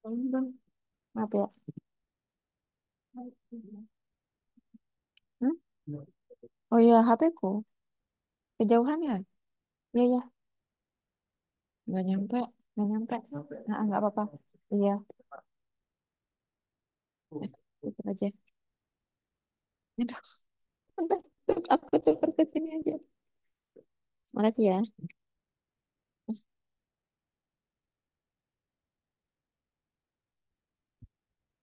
Maaf ya. Hmm? Oh iya, HP ku. Kejauhan ya? Iya, iya. Nggak nyampe. Nggak nyampe. Nah, nggak apa-apa. Iya, itu aja. Aduh, bentar, aku tuker ke sini aja. Makasih ya.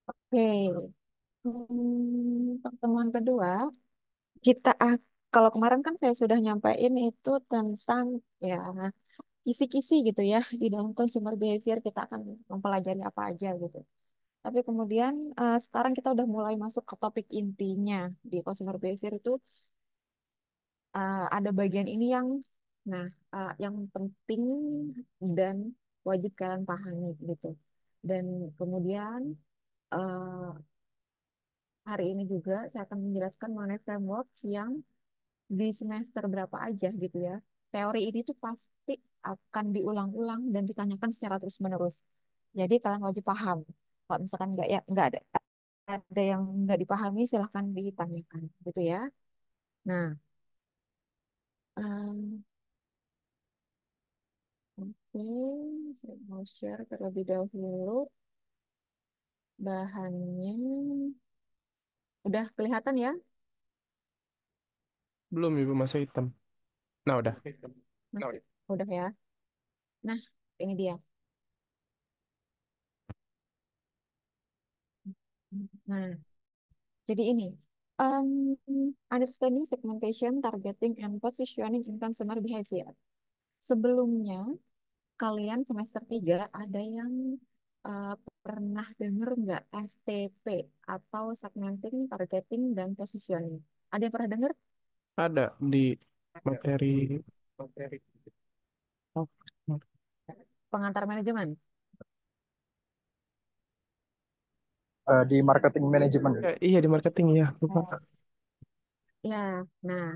Oke. Pertemuan kedua, kita kalau kemarin kan saya sudah nyampaikan itu tentang ya kisi-kisi gitu ya di dalam consumer behavior kita akan mempelajari apa aja gitu. Tapi kemudian sekarang kita udah mulai masuk ke topik intinya di consumer behavior itu ada bagian ini nah yang penting dan wajib kalian pahami gitu. Dan kemudian eh, hari ini juga saya akan menjelaskan mengenai framework yang di semester berapa aja gitu ya. Teori ini tuh pasti akan diulang-ulang dan ditanyakan secara terus-menerus. Jadi kalian wajib paham. Kalau misalkan nggak ada yang nggak dipahami silahkan ditanyakan gitu ya. Nah, em, oke, saya mau share terlebih dahulu bahannya. Udah kelihatan ya? Belum ibu masuk hitam. Nah udah. Masih. Udah ya. Nah, ini dia. Nah, jadi ini. Um, Understanding segmentation, targeting, and positioning in consumer behavior. Sebelumnya, kalian semester 3 ada yang uh, pernah dengar nggak STP atau segmenting, targeting, dan positioning? Ada yang pernah dengar? Ada di materi. Oh, Pengantar manajemen. Di marketing management. ya, iya di marketing ya, lupa. Ya, nah,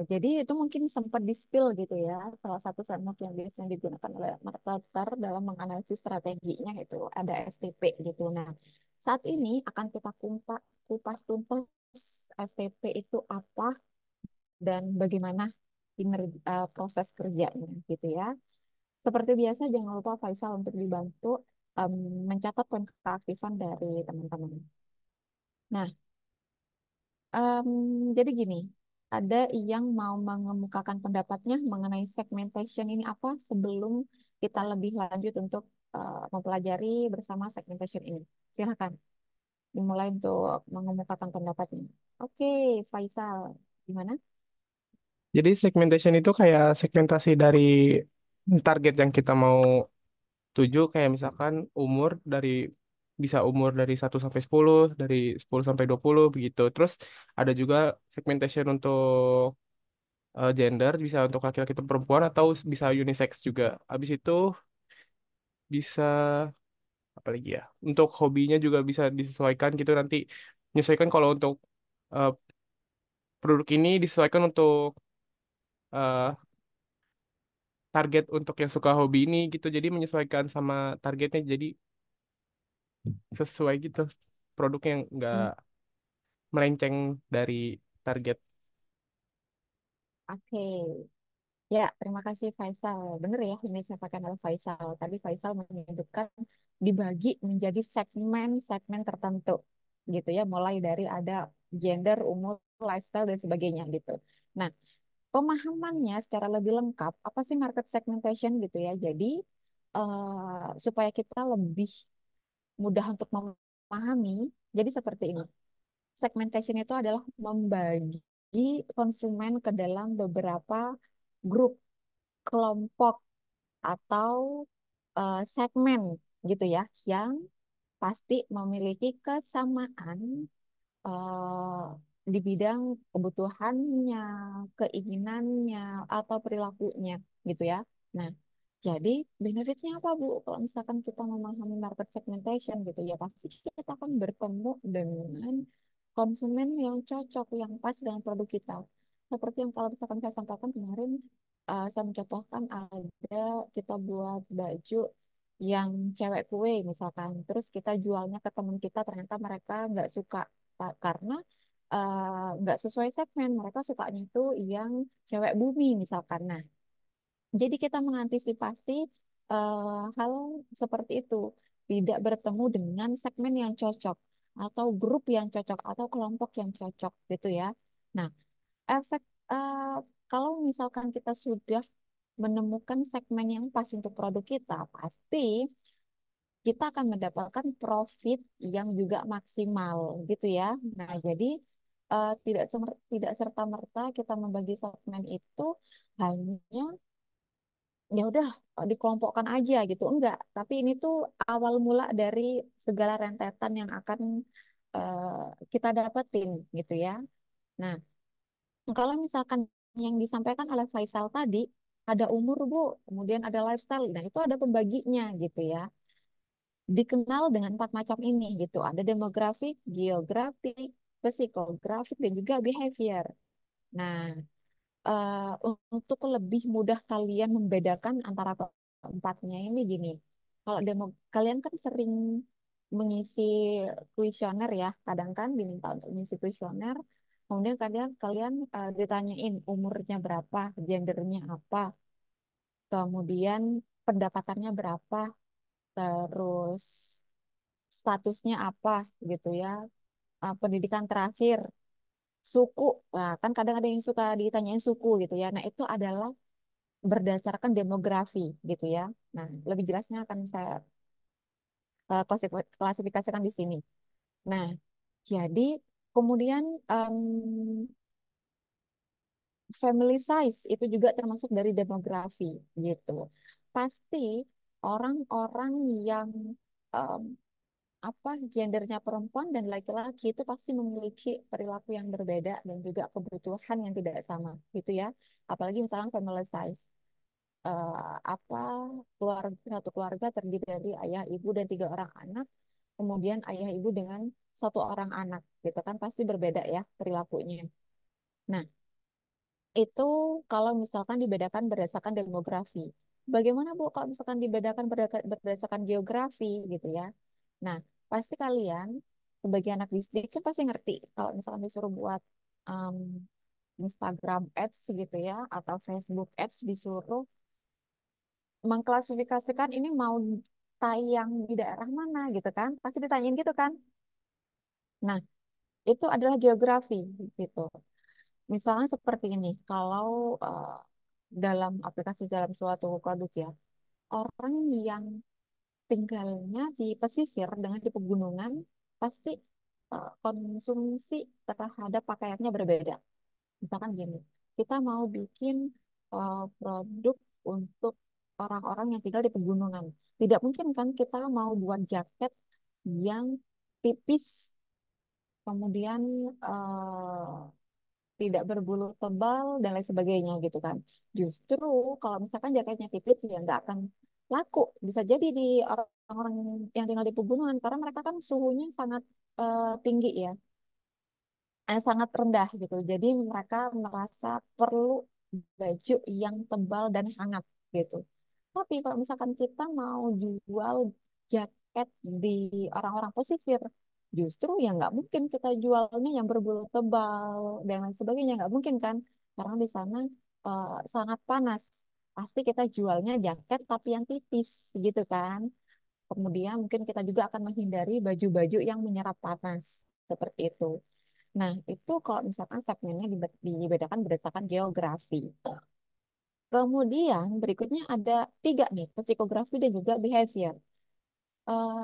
jadi itu mungkin sempat di-spill gitu ya, salah satu framework yang biasanya digunakan oleh marketer dalam menganalisis strateginya itu ada STP gitu. Nah, saat ini akan kita kupas tuntas STP itu apa dan bagaimana proses kerjanya gitu ya. Seperti biasa, jangan lupa Faisal untuk dibantu em, mencatat poin keaktifan dari teman-teman. Nah, Em, jadi gini, ada yang mau mengemukakan pendapatnya mengenai segmentation ini apa sebelum kita lebih lanjut untuk mempelajari bersama segmentation ini. Silakan dimulai untuk mengemukakan pendapatnya. Oke, Faisal, gimana? Jadi segmentation itu kayak segmentasi dari target yang kita mau tuju, kayak misalkan umur dari bisa umur dari 1 sampai 10, dari 10 sampai 20 begitu. Terus ada juga segmentation untuk gender, bisa untuk laki-laki atau perempuan atau bisa unisex juga. Habis itu bisa apa lagi ya? Untuk hobinya juga bisa disesuaikan gitu nanti. Menyesuaikan kalau untuk eh, produk ini disesuaikan untuk eh, target untuk yang suka hobi ini gitu. Jadi menyesuaikan sama targetnya. Jadi sesuai gitu produknya yang nggak Hmm, melenceng dari target. Oke, ya terima kasih Faisal. Benar ya, ini saya pakai oleh Faisal. Tadi Faisal menyebutkan dibagi menjadi segmen-segmen tertentu gitu ya, mulai dari ada gender, umur, lifestyle dan sebagainya gitu. Nah, pemahamannya secara lebih lengkap, apa sih market segmentation gitu ya. Jadi, supaya kita lebih mudah untuk memahami, jadi seperti ini. Segmentation itu adalah membagi konsumen ke dalam beberapa grup, kelompok, atau segmen gitu ya, yang pasti memiliki kesamaan eh, di bidang kebutuhannya, keinginannya, atau perilakunya gitu ya. Nah, jadi benefitnya apa Bu? Kalau misalkan kita memahami market segmentation gitu ya, pasti kita akan bertemu dengan konsumen yang cocok, yang pas dengan produk kita. Seperti yang kalau misalkan saya sampaikan kemarin, saya mencontohkan ada kita buat baju yang cewek kue misalkan, terus kita jualnya ke teman kita, ternyata mereka nggak suka karena nggak sesuai segmen, mereka sukanya itu yang cewek bumi misalkan. Nah, jadi kita mengantisipasi hal seperti itu, tidak bertemu dengan segmen yang cocok atau grup yang cocok atau kelompok yang cocok gitu ya. Nah, efek eh, kalau misalkan kita sudah menemukan segmen yang pas untuk produk kita, pasti kita akan mendapatkan profit yang juga maksimal gitu ya. Nah, jadi tidak serta-merta kita membagi segmen itu hanya ya udah dikelompokkan aja gitu. Enggak, tapi ini tuh awal mula dari segala rentetan yang akan kita dapetin gitu ya. Nah, kalau misalkan yang disampaikan oleh Faisal tadi, ada umur Bu, kemudian ada lifestyle, nah itu ada pembaginya gitu ya. Dikenal dengan 4 macam ini gitu. Ada demografik, geografik, psikografik, dan juga behavior. Nah, untuk lebih mudah kalian membedakan antara keempatnya ini gini. Kalau kalian kan sering mengisi kuesioner ya, kadang kan diminta untuk mengisi kuesioner. Kemudian kalian kalian ditanyain umurnya berapa, gendernya apa, kemudian pendapatannya berapa, terus statusnya apa gitu ya, pendidikan terakhir, suku. Nah, kan kadang ada yang suka ditanyain suku gitu ya. Nah, itu adalah berdasarkan demografi gitu ya. Nah, lebih jelasnya akan saya klasifikasikan di sini. Nah, jadi kemudian em, family size itu juga termasuk dari demografi gitu. Pasti orang-orang yang em, apa gendernya perempuan dan laki-laki itu pasti memiliki perilaku yang berbeda dan juga kebutuhan yang tidak sama gitu ya. Apalagi misalkan family size. Apa satu keluarga terdiri dari ayah, ibu dan 3 orang anak, kemudian ayah ibu dengan 1 orang anak, gitu kan pasti berbeda ya perilakunya. Nah, itu kalau misalkan dibedakan berdasarkan demografi. Bagaimana Bu kalau misalkan dibedakan berdasarkan geografi gitu ya? Nah, pasti kalian sebagai anak bisnis kan pasti ngerti kalau misalkan disuruh buat um, Instagram Ads gitu ya atau Facebook Ads disuruh mengklasifikasikan ini mau tayang di daerah mana gitu kan pasti ditanyain gitu kan. Nah, itu adalah geografi gitu. Misalnya seperti ini, kalau dalam aplikasi dalam suatu produk ya, orang yang tinggalnya di pesisir dengan di pegunungan pasti konsumsi terhadap pakaiannya berbeda. Misalkan gini, kita mau bikin produk untuk orang-orang yang tinggal di pegunungan. Tidak mungkin kan kita mau buat jaket yang tipis, kemudian eh, tidak berbulu tebal dan lain sebagainya gitu kan. Justru kalau misalkan jaketnya tipis ya nggak akan laku. Bisa jadi di orang-orang yang tinggal di pegunungan karena mereka kan suhunya sangat tinggi ya, sangat rendah gitu. Jadi mereka merasa perlu baju yang tebal dan hangat gitu. Tapi kalau misalkan kita mau jual jaket di orang-orang pesisir, justru ya nggak mungkin kita jualnya yang berbulu tebal dan lain sebagainya, nggak mungkin kan? Karena di sana sangat panas. Pasti kita jualnya jaket tapi yang tipis gitu kan. Kemudian mungkin kita juga akan menghindari baju-baju yang menyerap panas seperti itu. Nah, itu kalau misalkan segmennya dibedakan berdasarkan geografi. Kemudian berikutnya ada 3 nih, psikografi dan juga behavior.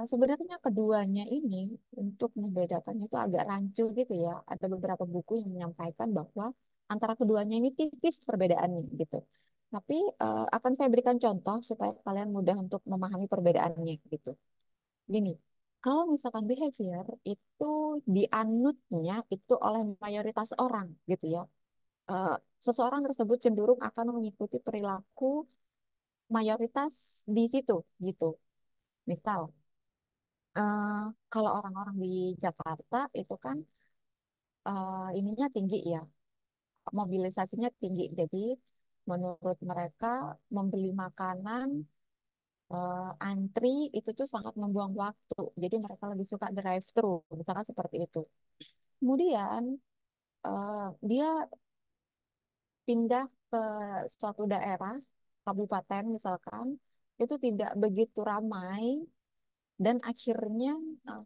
Sebenarnya keduanya ini untuk membedakannya itu agak rancu gitu ya. Ada beberapa buku yang menyampaikan bahwa antara keduanya ini tipis perbedaannya gitu. Tapi akan saya berikan contoh supaya kalian mudah untuk memahami perbedaannya gitu. Gini, kalau misalkan behavior itu dianutnya itu oleh mayoritas orang gitu ya. Eh, Seseorang tersebut cenderung akan mengikuti perilaku mayoritas di situ gitu. Misal, eh, kalau orang-orang di Jakarta itu kan ininya tinggi ya, mobilisasinya tinggi. Jadi menurut mereka membeli makanan antri itu tuh sangat membuang waktu. Jadi mereka lebih suka drive thru, misalkan seperti itu. Kemudian dia pindah ke suatu daerah, kabupaten misalkan, itu tidak begitu ramai dan akhirnya eh,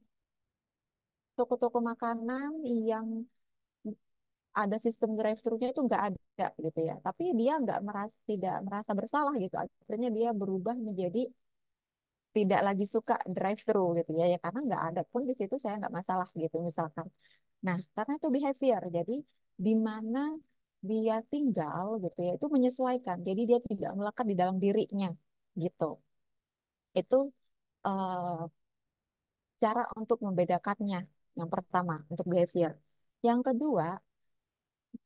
toko-toko makanan yang ada sistem drive-thru-nya itu nggak ada gitu ya. Tapi dia nggak merasa tidak merasa bersalah gitu. Akhirnya dia berubah menjadi tidak lagi suka drive-thru gitu ya. Ya karena nggak ada pun di situ saya nggak masalah gitu misalkan. Nah, karena itu behavior. Jadi di mana dia tinggal gitu ya itu menyesuaikan. Jadi dia tidak melekat di dalam dirinya gitu. Itu eh, cara untuk membedakannya. Yang pertama untuk behavior. Yang kedua,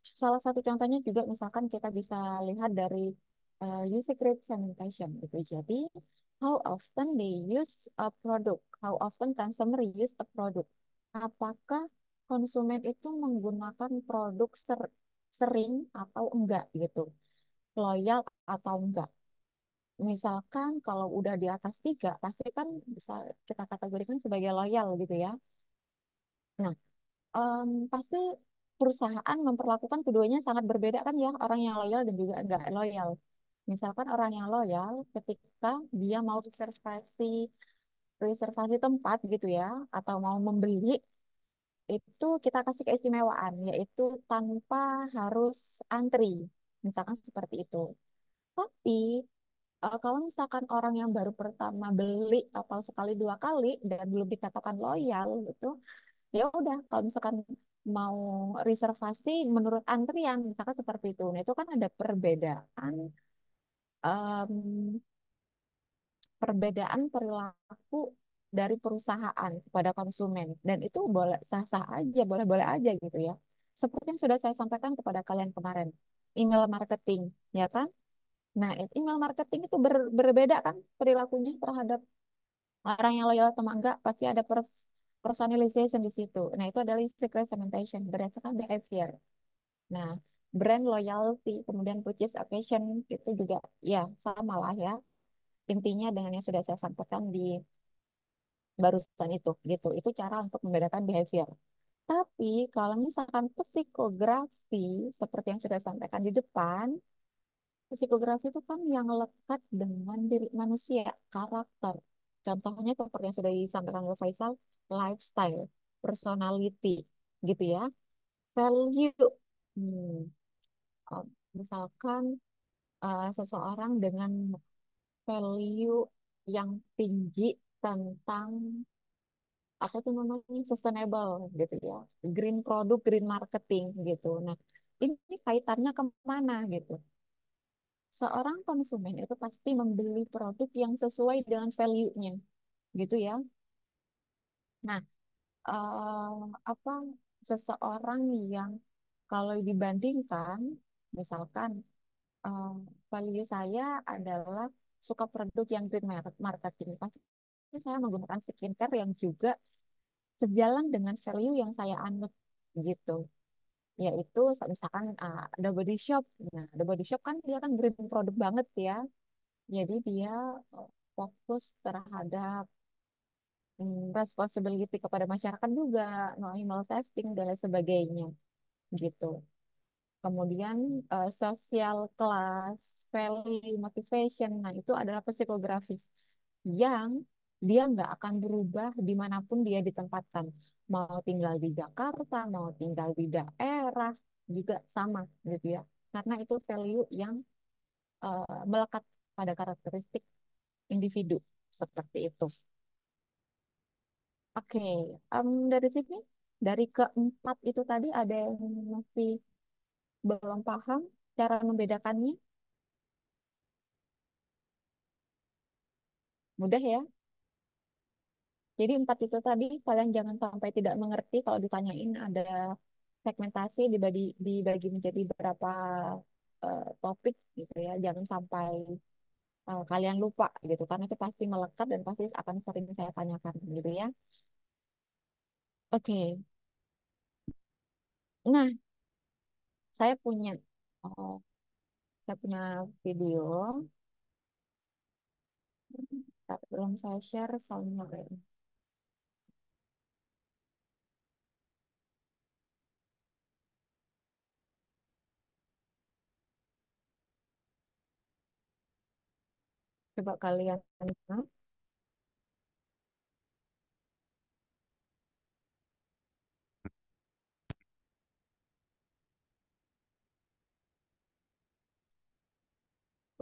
salah satu contohnya juga misalkan kita bisa lihat dari user grade segmentation gitu. Jadi, how often they use a product, how often consumer use a product. Apakah konsumen itu menggunakan produk sering atau enggak gitu, loyal atau enggak. Misalkan kalau udah di atas tiga, pasti kan bisa kita kategorikan sebagai loyal gitu ya. Nah, pasti perusahaan memperlakukan keduanya sangat berbeda kan ya, orang yang loyal dan juga enggak loyal. Misalkan orang yang loyal ketika dia mau reservasi reservasi tempat gitu ya, atau mau membeli itu kita kasih keistimewaan yaitu tanpa harus antri. Misalkan seperti itu. Tapi kalau misalkan orang yang baru pertama beli atau sekali dua kali dan belum dikatakan loyal gitu, ya udah kalau misalkan mau reservasi menurut antrian misalkan seperti itu nah itu kan ada em, perbedaan perilaku dari perusahaan kepada konsumen dan itu boleh sah-sah aja boleh-boleh aja gitu ya seperti yang sudah saya sampaikan kepada kalian kemarin email marketing ya kan nah email marketing itu berbeda kan perilakunya terhadap orang yang loyal sama enggak pasti ada personalization di situ. Nah, itu adalah secret segmentation berdasarkan behavior. Nah, brand loyalty, kemudian purchase occasion itu juga ya sama lah ya. Intinya dengan yang sudah saya sampaikan di barusan itu gitu. Itu cara untuk membedakan behavior. Tapi kalau misalkan psikografi seperti yang sudah saya sampaikan di depan, psikografi itu kan yang lekat dengan diri manusia, karakter. Contohnya seperti yang sudah disampaikan oleh Faisal, lifestyle, personality, gitu ya. Value, hmm, oh, misalkan seseorang dengan value yang tinggi tentang apa tuh namanya sustainable gitu ya, green product, green marketing gitu. Nah, ini kaitannya kemana gitu? Seorang konsumen itu pasti membeli produk yang sesuai dengan value-nya, gitu ya. Nah, eh, apa seseorang yang kalau dibandingkan, misalkan eh, value saya adalah suka produk yang green marketing, pasti saya menggunakan skincare yang juga sejalan dengan value yang saya anut, gitu. Yaitu misalkan The Body Shop. Nah, The Body Shop kan dia kan green produk banget ya. Jadi dia fokus terhadap responsibility kepada masyarakat juga, no animal testing dan lain sebagainya gitu. Kemudian social class, value, motivation, nah itu adalah psikografis yang dia nggak akan berubah dimanapun dia ditempatkan. Mau tinggal di Jakarta, mau tinggal di daerah, juga sama gitu ya. Karena itu value yang melekat pada karakteristik individu seperti itu. Oke, dari sini, dari keempat itu tadi ada yang masih belum paham cara membedakannya? Mudah ya. Jadi empat itu tadi kalian jangan sampai tidak mengerti kalau ditanyain ada segmentasi dibagi menjadi beberapa topik gitu ya. Jangan sampai kalian lupa gitu karena itu pasti melekat dan pasti akan sering saya tanyakan gitu ya. Oke. Nah, saya punya oh, saya punya video Belum saya share soalnya kayaknya. Coba kalian,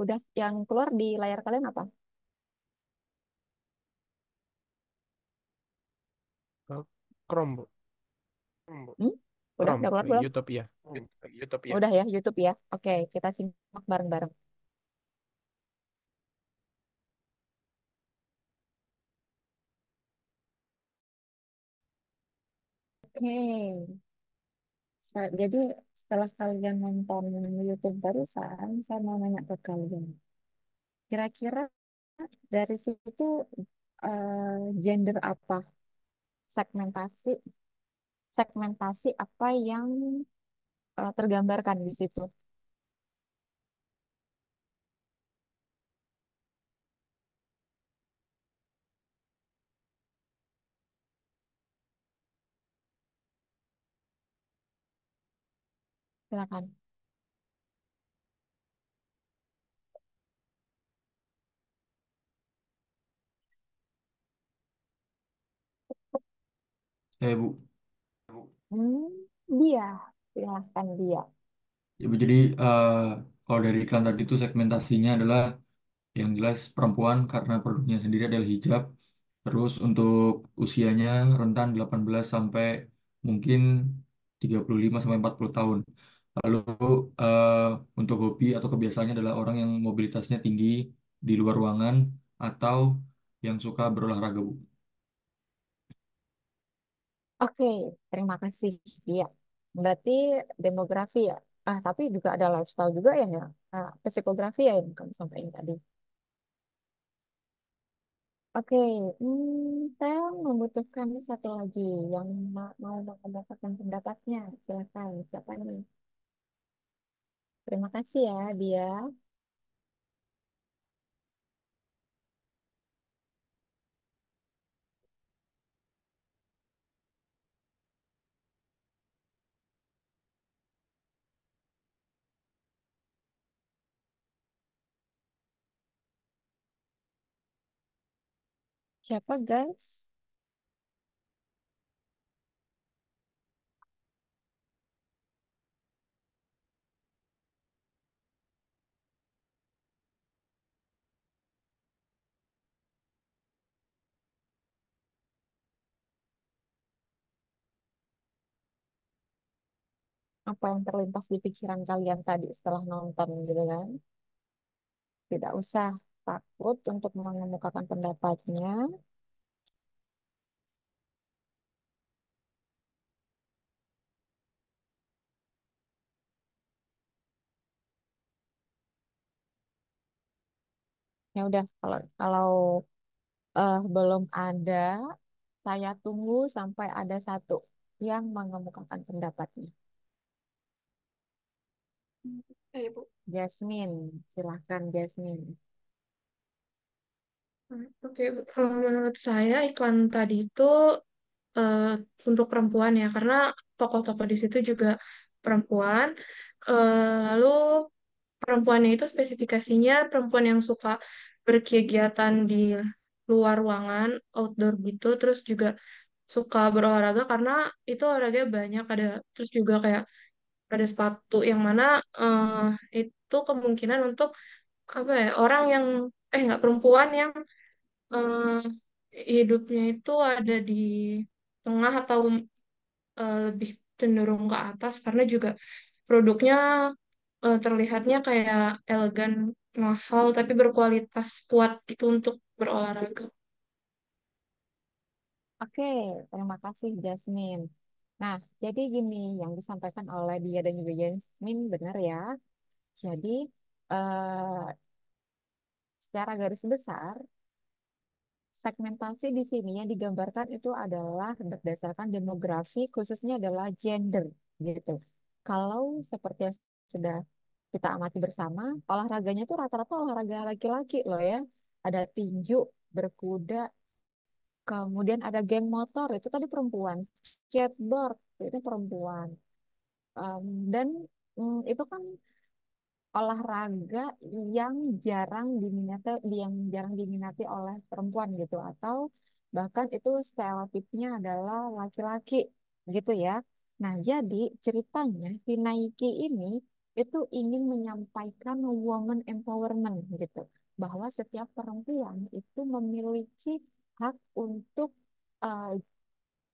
udah yang keluar di layar kalian apa? Eh, Chrome, Bu. Hmm? Chrome, Udah keluar belum? YouTube ya. YouTube ya. Udah ya, YouTube ya. Oke, kita simak bareng-bareng. Oke, jadi setelah kalian nonton YouTube barusan, saya mau nanya ke kalian. Kira-kira dari situ gender apa, segmentasi segmentasi apa yang tergambarkan di situ? Silakan. Bu. Hmm, dia, silahkan dia. Ya, Bu, jadi kalau dari iklan tadi itu segmentasinya adalah yang jelas perempuan karena produknya sendiri adalah hijab. Terus untuk usianya rentan 18 sampai mungkin 35 sampai 40 tahun. Lalu eh, untuk hobi atau kebiasaannya adalah orang yang mobilitasnya tinggi di luar ruangan atau yang suka berolahraga, Bu. Oke, terima kasih dia. Berarti demografi ya. Ah, tapi juga ada lifestyle juga ya, ya. Ah, psikografi ya yang kamu sampaikan tadi. Oke, saya membutuhkan satu lagi yang mau mendapatkan pendapatnya. Silakan, siapa ini? Terima kasih ya, dia. Siapa, guys? Apa yang terlintas di pikiran kalian tadi setelah nonton gitu kan? Tidak usah takut untuk mengemukakan pendapatnya. Ya udah, kalau belum ada, saya tunggu sampai ada satu yang mengemukakan pendapatnya. Bu. Jasmine, silahkan Jasmine. Oke, Bu. Kalau menurut saya iklan tadi itu eh, untuk perempuan ya, karena tokoh-tokoh di situ juga perempuan. Lalu perempuannya itu spesifikasinya perempuan yang suka berkegiatan di luar ruangan, outdoor gitu, terus juga suka berolahraga karena itu olahraga banyak ada, terus juga kayak ada sepatu yang mana itu kemungkinan untuk apa ya orang yang nggak perempuan yang eh, hidupnya itu ada di tengah atau lebih cenderung ke atas karena juga produknya terlihatnya kayak elegan, mahal tapi berkualitas kuat itu untuk berolahraga. Oke, terima kasih Jasmine. Nah, jadi gini yang disampaikan oleh dia dan juga Jasmine benar ya. Jadi eh, secara garis besar segmentasi di sini yang digambarkan itu adalah berdasarkan demografi, khususnya adalah gender gitu. Kalau seperti yang sudah kita amati bersama, olahraganya itu rata-rata olahraga laki-laki loh ya. ada tinju, berkuda, kemudian ada geng motor, itu tadi perempuan. Skateboard, itu perempuan. Em, dan itu kan olahraga yang jarang diminati oleh perempuan gitu, atau bahkan itu stereotipnya adalah laki-laki gitu ya. Nah, jadi ceritanya si Nike ini itu ingin menyampaikan woman empowerment gitu, bahwa setiap perempuan itu memiliki hak untuk eh,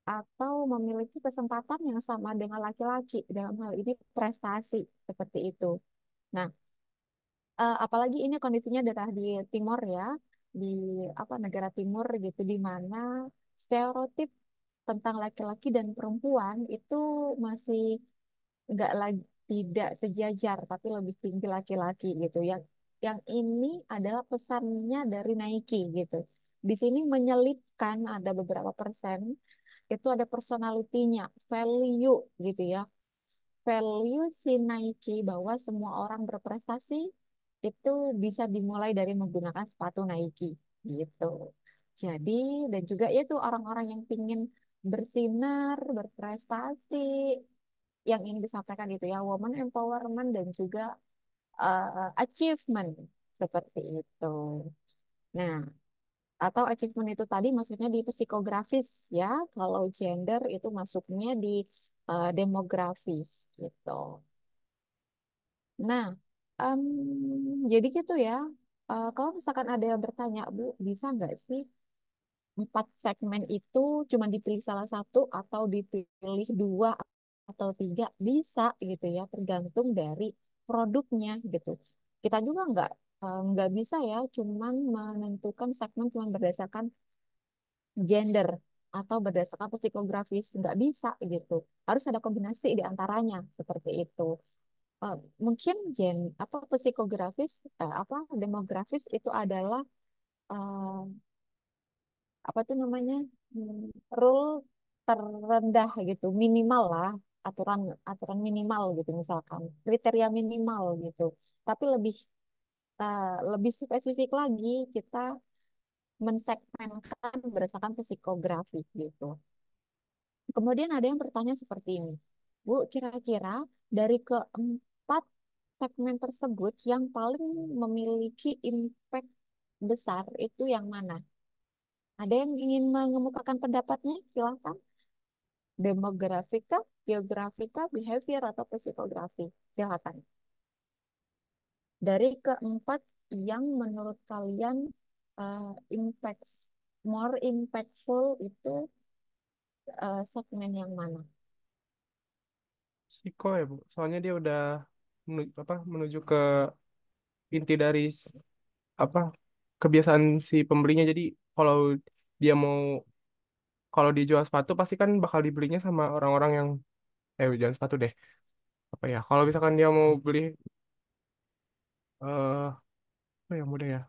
atau memiliki kesempatan yang sama dengan laki-laki dalam hal ini prestasi seperti itu. Nah, apalagi ini kondisinya adalah di Timor ya, di apa negara Timur gitu, di mana stereotip tentang laki-laki dan perempuan itu masih nggak lagi tidak sejajar, tapi lebih tinggi laki-laki gitu. Yang ini adalah pesannya dari Nike gitu. Di sini menyelipkan ada beberapa persen, itu ada personalitinya, value gitu ya, value si Nike bahwa semua orang berprestasi itu bisa dimulai dari menggunakan sepatu Nike gitu. Jadi dan juga itu orang-orang yang ingin bersinar, berprestasi, yang ingin disampaikan itu ya woman empowerment dan juga achievement seperti itu. Nah, atau achievement itu tadi maksudnya di psikografis ya. Kalau gender itu masuknya di demografis gitu. Nah, jadi gitu ya. Kalau misalkan ada yang bertanya, Bu, bisa nggak sih 4 segmen itu cuma dipilih salah satu atau dipilih 2 atau 3? Bisa gitu ya, tergantung dari produknya gitu. Kita juga nggak bisa ya, cuman menentukan segmen cuma berdasarkan gender atau berdasarkan psikografis, nggak bisa gitu. Harus ada kombinasi di antaranya seperti itu. Eh, Mungkin apa psikografis apa demografis itu adalah eh, apa tuh namanya, hmm, rule terendah gitu, minimal lah, aturan aturan minimal gitu, misalkan kriteria minimal gitu. Tapi lebih spesifik lagi, kita mensegmenkan berdasarkan psikografi gitu. Kemudian ada yang bertanya seperti ini, Bu, kira-kira dari keempat segmen tersebut yang paling memiliki impact besar itu yang mana? Ada yang ingin mengemukakan pendapatnya? Silakan. Demografika, geografika, behavior, atau psikografi? Silakan. Dari keempat yang menurut kalian impact more impactful itu segmen yang mana? Psiko ya Bu. Soalnya dia udah menuju ke inti dari apa kebiasaan si pembelinya. Jadi kalau dia mau kalau dijual sepatu pasti kan bakal dibelinya sama orang-orang yang jangan sepatu deh. Apa ya? Kalau misalkan dia mau beli apa yang mudah ya?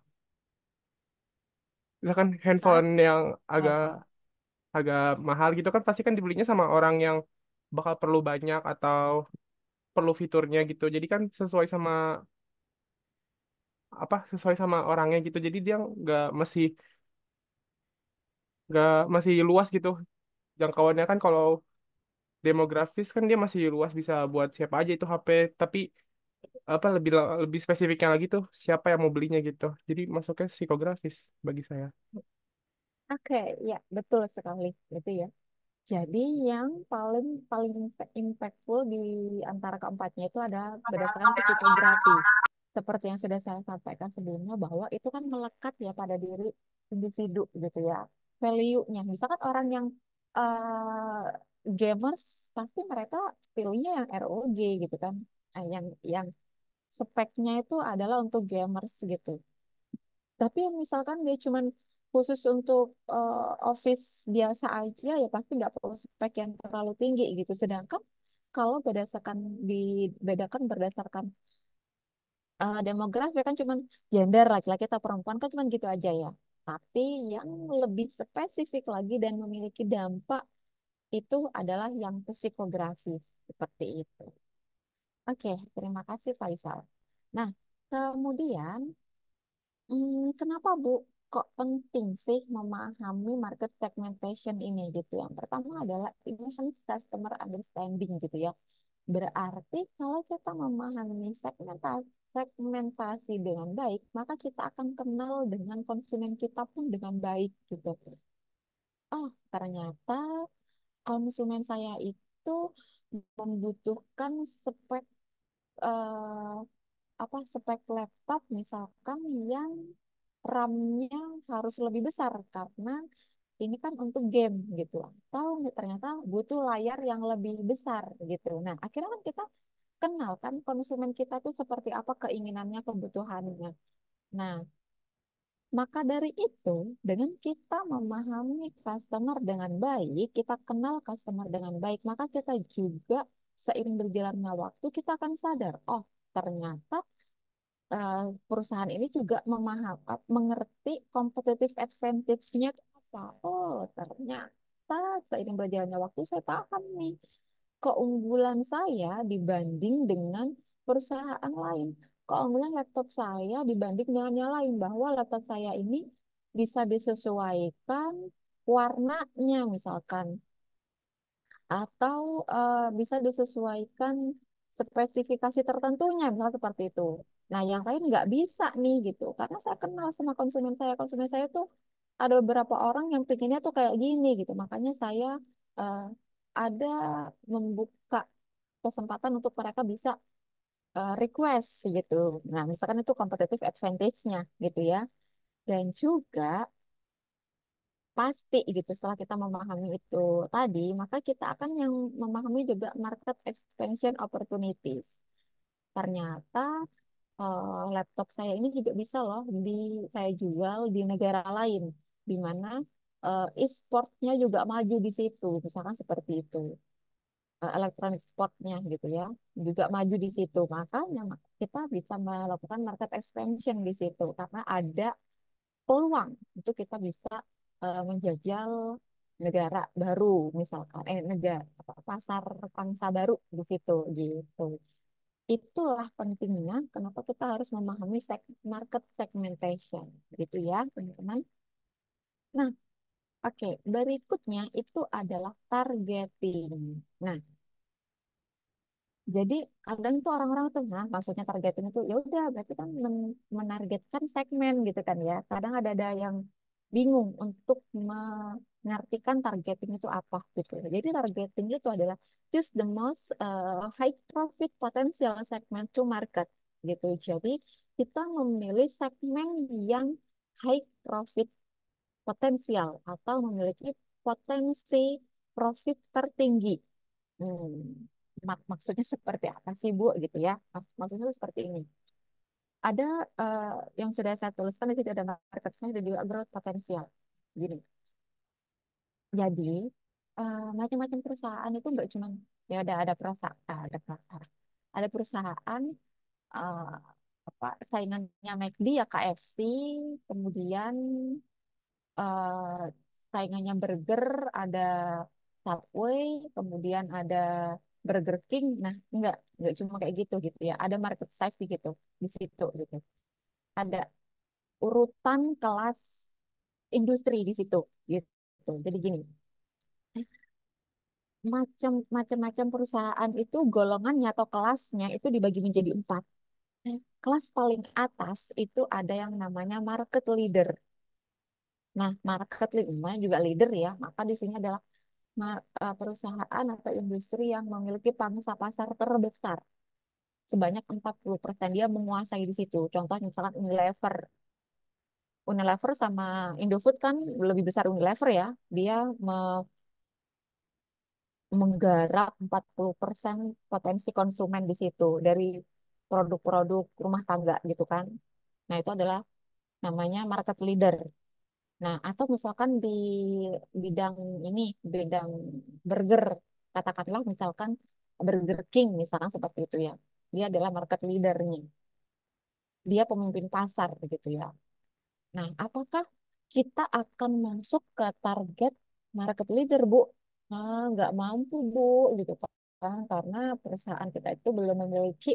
Misalkan handphone Tas. yang agak Oke. agak mahal gitu kan pasti kan dibelinya sama orang yang bakal perlu banyak atau perlu fiturnya gitu. Jadi kan sesuai sama orangnya gitu. Jadi dia nggak masih luas gitu jangkauannya kan. Kalau demografis kan dia masih luas bisa buat siapa aja itu HP, tapi apa lebih spesifiknya lagi tuh siapa yang mau belinya gitu. Jadi masuknya psikografis bagi saya. Oke, ya betul sekali itu ya. Jadi yang paling paling impactful di antara keempatnya itu adalah berdasarkan psikografi. Seperti yang sudah saya sampaikan sebelumnya bahwa itu kan melekat ya pada diri individu gitu ya. Value-nya. Misalkan orang yang gamers pasti mereka pilihnya yang ROG gitu kan. Yang speknya itu adalah untuk gamers gitu. Tapi yang misalkan dia cuman khusus untuk office biasa aja ya pasti nggak perlu spek yang terlalu tinggi gitu. Sedangkan kalau dibedakan berdasarkan demografi kan cuman gender laki-laki atau perempuan kan cuman gitu aja ya. Tapi yang lebih spesifik lagi dan memiliki dampak itu adalah yang psikografis seperti itu. Oke, terima kasih Faisal. Nah, kemudian Kenapa Bu? Kok penting sih memahami market segmentation ini gitu? Yang pertama adalah ini kan customer understanding gitu ya. Berarti kalau kita memahami segmentasi dengan baik, maka kita akan kenal dengan konsumen kita pun dengan baik gitu. Oh, ternyata konsumen saya itu membutuhkan spek eh, spek laptop misalkan yang RAM-nya harus lebih besar karena ini kan untuk game gitu. Atau ternyata butuh layar yang lebih besar gitu. Nah, akhirnya kan kita kenal kan konsumen kita tuh seperti apa keinginannya, kebutuhannya. Nah, maka dari itu, dengan kita memahami customer dengan baik, kita kenal customer dengan baik, maka kita juga seiring berjalannya waktu, kita akan sadar, oh ternyata eh, perusahaan ini juga mengerti competitive advantage-nya itu apa. Oh, ternyata seiring berjalannya waktu saya paham nih keunggulan saya dibanding dengan perusahaan lain. Keunggulan laptop saya dibanding dengan yang lain bahwa laptop saya ini bisa disesuaikan warnanya misalkan atau bisa disesuaikan spesifikasi tertentunya, misalnya seperti itu. Nah, yang lain nggak bisa nih gitu, karena saya kenal sama konsumen saya tuh ada beberapa orang yang pinginnya tuh kayak gini gitu, makanya saya eh, ada membuka kesempatan untuk mereka bisa request gitu. Nah, misalkan itu competitive advantage-nya gitu ya. Dan juga pasti gitu setelah kita memahami itu tadi, maka kita akan yang memahami juga market expansion opportunities. Ternyata laptop saya ini juga bisa loh saya jual di negara lain, di mana e-sportnya juga maju di situ, misalkan seperti itu. Elektronik sportnya gitu ya, juga maju di situ. Makanya kita bisa melakukan market expansion di situ karena ada peluang untuk kita bisa menjajal negara baru misalkan negara pasar pangsa baru di situ gitu. Itulah pentingnya kenapa kita harus memahami market segmentation gitu ya teman-teman. Nah, oke, berikutnya itu adalah targeting. Nah, jadi kadang tuh orang-orang tuh, nah maksudnya targeting itu ya udah berarti kan menargetkan segmen gitu kan ya. Kadang ada yang bingung untuk mengartikan targeting itu apa gitu. Jadi targeting itu adalah choose the most high profit potential segment to market gitu. Jadi kita memilih segmen yang high profit potensial atau memiliki potensi profit tertinggi. Hmm, maksudnya seperti apa sih Bu gitu ya? Maksudnya seperti ini. Ada yang sudah saya tuliskan di situ ada market size dan juga growth potensial. Gini. Jadi macam-macam perusahaan itu nggak cuma ya ada perusahaan eh, apa saingannya McD ya KFC, kemudian eh, saingannya burger ada Subway, kemudian ada Burger King. Nah, enggak cuma kayak gitu ya. Ada market size di situ gitu. Ada urutan kelas industri di situ gitu. Jadi gini, macam-macam perusahaan itu golongannya atau kelasnya itu dibagi menjadi empat. Kelas paling atas itu ada yang namanya market leader. Nah, market leader juga leader ya. Maka di sini adalah perusahaan atau industri yang memiliki pangsa pasar terbesar. Sebanyak 40% dia menguasai di situ. Contoh misalkan Unilever. Unilever sama Indofood kan lebih besar Unilever ya. Dia menggarap 40% potensi konsumen di situ dari produk-produk rumah tangga gitu kan. Nah, itu adalah namanya market leader. Nah, atau misalkan di bidang bidang burger, katakanlah misalkan Burger King, misalkan seperti itu ya. Dia adalah market leadernya. Dia pemimpin pasar gitu ya. Nah, apakah kita akan masuk ke target market leader, Bu? Nggak mampu, Bu, gitu kan. Karena perusahaan kita itu belum memiliki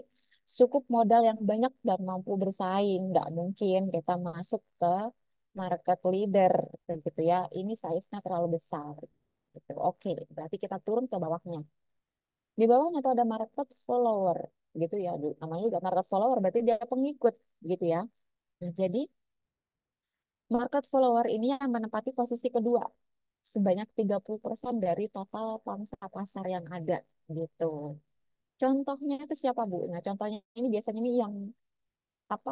cukup modal yang banyak dan mampu bersaing. Nggak mungkin kita masuk ke market leader gitu ya. Ini size-nya terlalu besar. Gitu. Oke, berarti kita turun ke bawahnya. Di bawahnya itu ada market follower gitu ya. Namanya juga market follower berarti dia pengikut gitu ya. Nah, jadi market follower ini yang menempati posisi kedua sebanyak 30% dari total pangsa pasar yang ada gitu. Contohnya itu siapa Bu? Nah, contohnya ini biasanya ini yang apa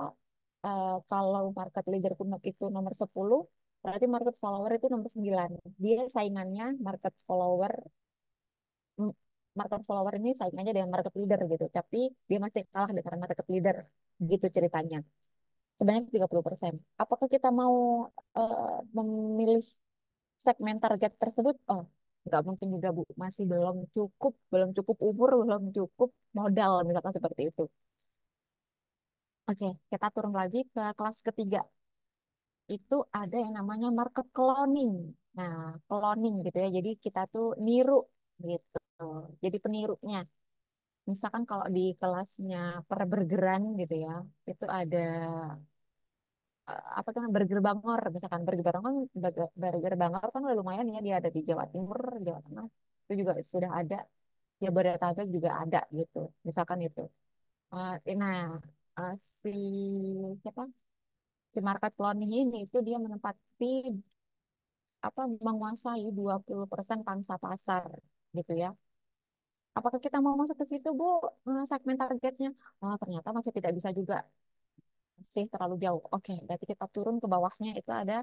kalau market leader pun itu nomor 10, berarti market follower itu nomor 9. Dia saingannya m- market follower ini saingannya dengan market leader gitu, tapi dia masih kalah dengan market leader gitu ceritanya. Sebanyak 30%. Apakah kita mau memilih segmen target tersebut? Oh, nggak mungkin juga Bu. Masih belum cukup umur, belum cukup modal, misalkan seperti itu. Oke, kita turun lagi ke kelas ketiga. Itu ada yang namanya market cloning. Nah, cloning gitu ya. Jadi kita tuh niru gitu. Jadi penirunya. Misalkan kalau di kelasnya perburgeran gitu ya, itu ada apa tuh burger Bangor. Misalkan burger Bangor kan burger Bangor kan udah lumayan ya, dia ada di Jawa Timur, Jawa Tengah. Itu juga sudah ada. Jabodetabek juga ada gitu. Misalkan itu. Nah, eh, si siapa? Si market cloning ini itu dia menempati menguasai 20% pangsa pasar gitu ya. Apakah kita mau masuk ke situ, Bu? Segmen targetnya. Oh, ternyata masih tidak bisa juga. Masih terlalu jauh. Oke, berarti kita turun ke bawahnya itu ada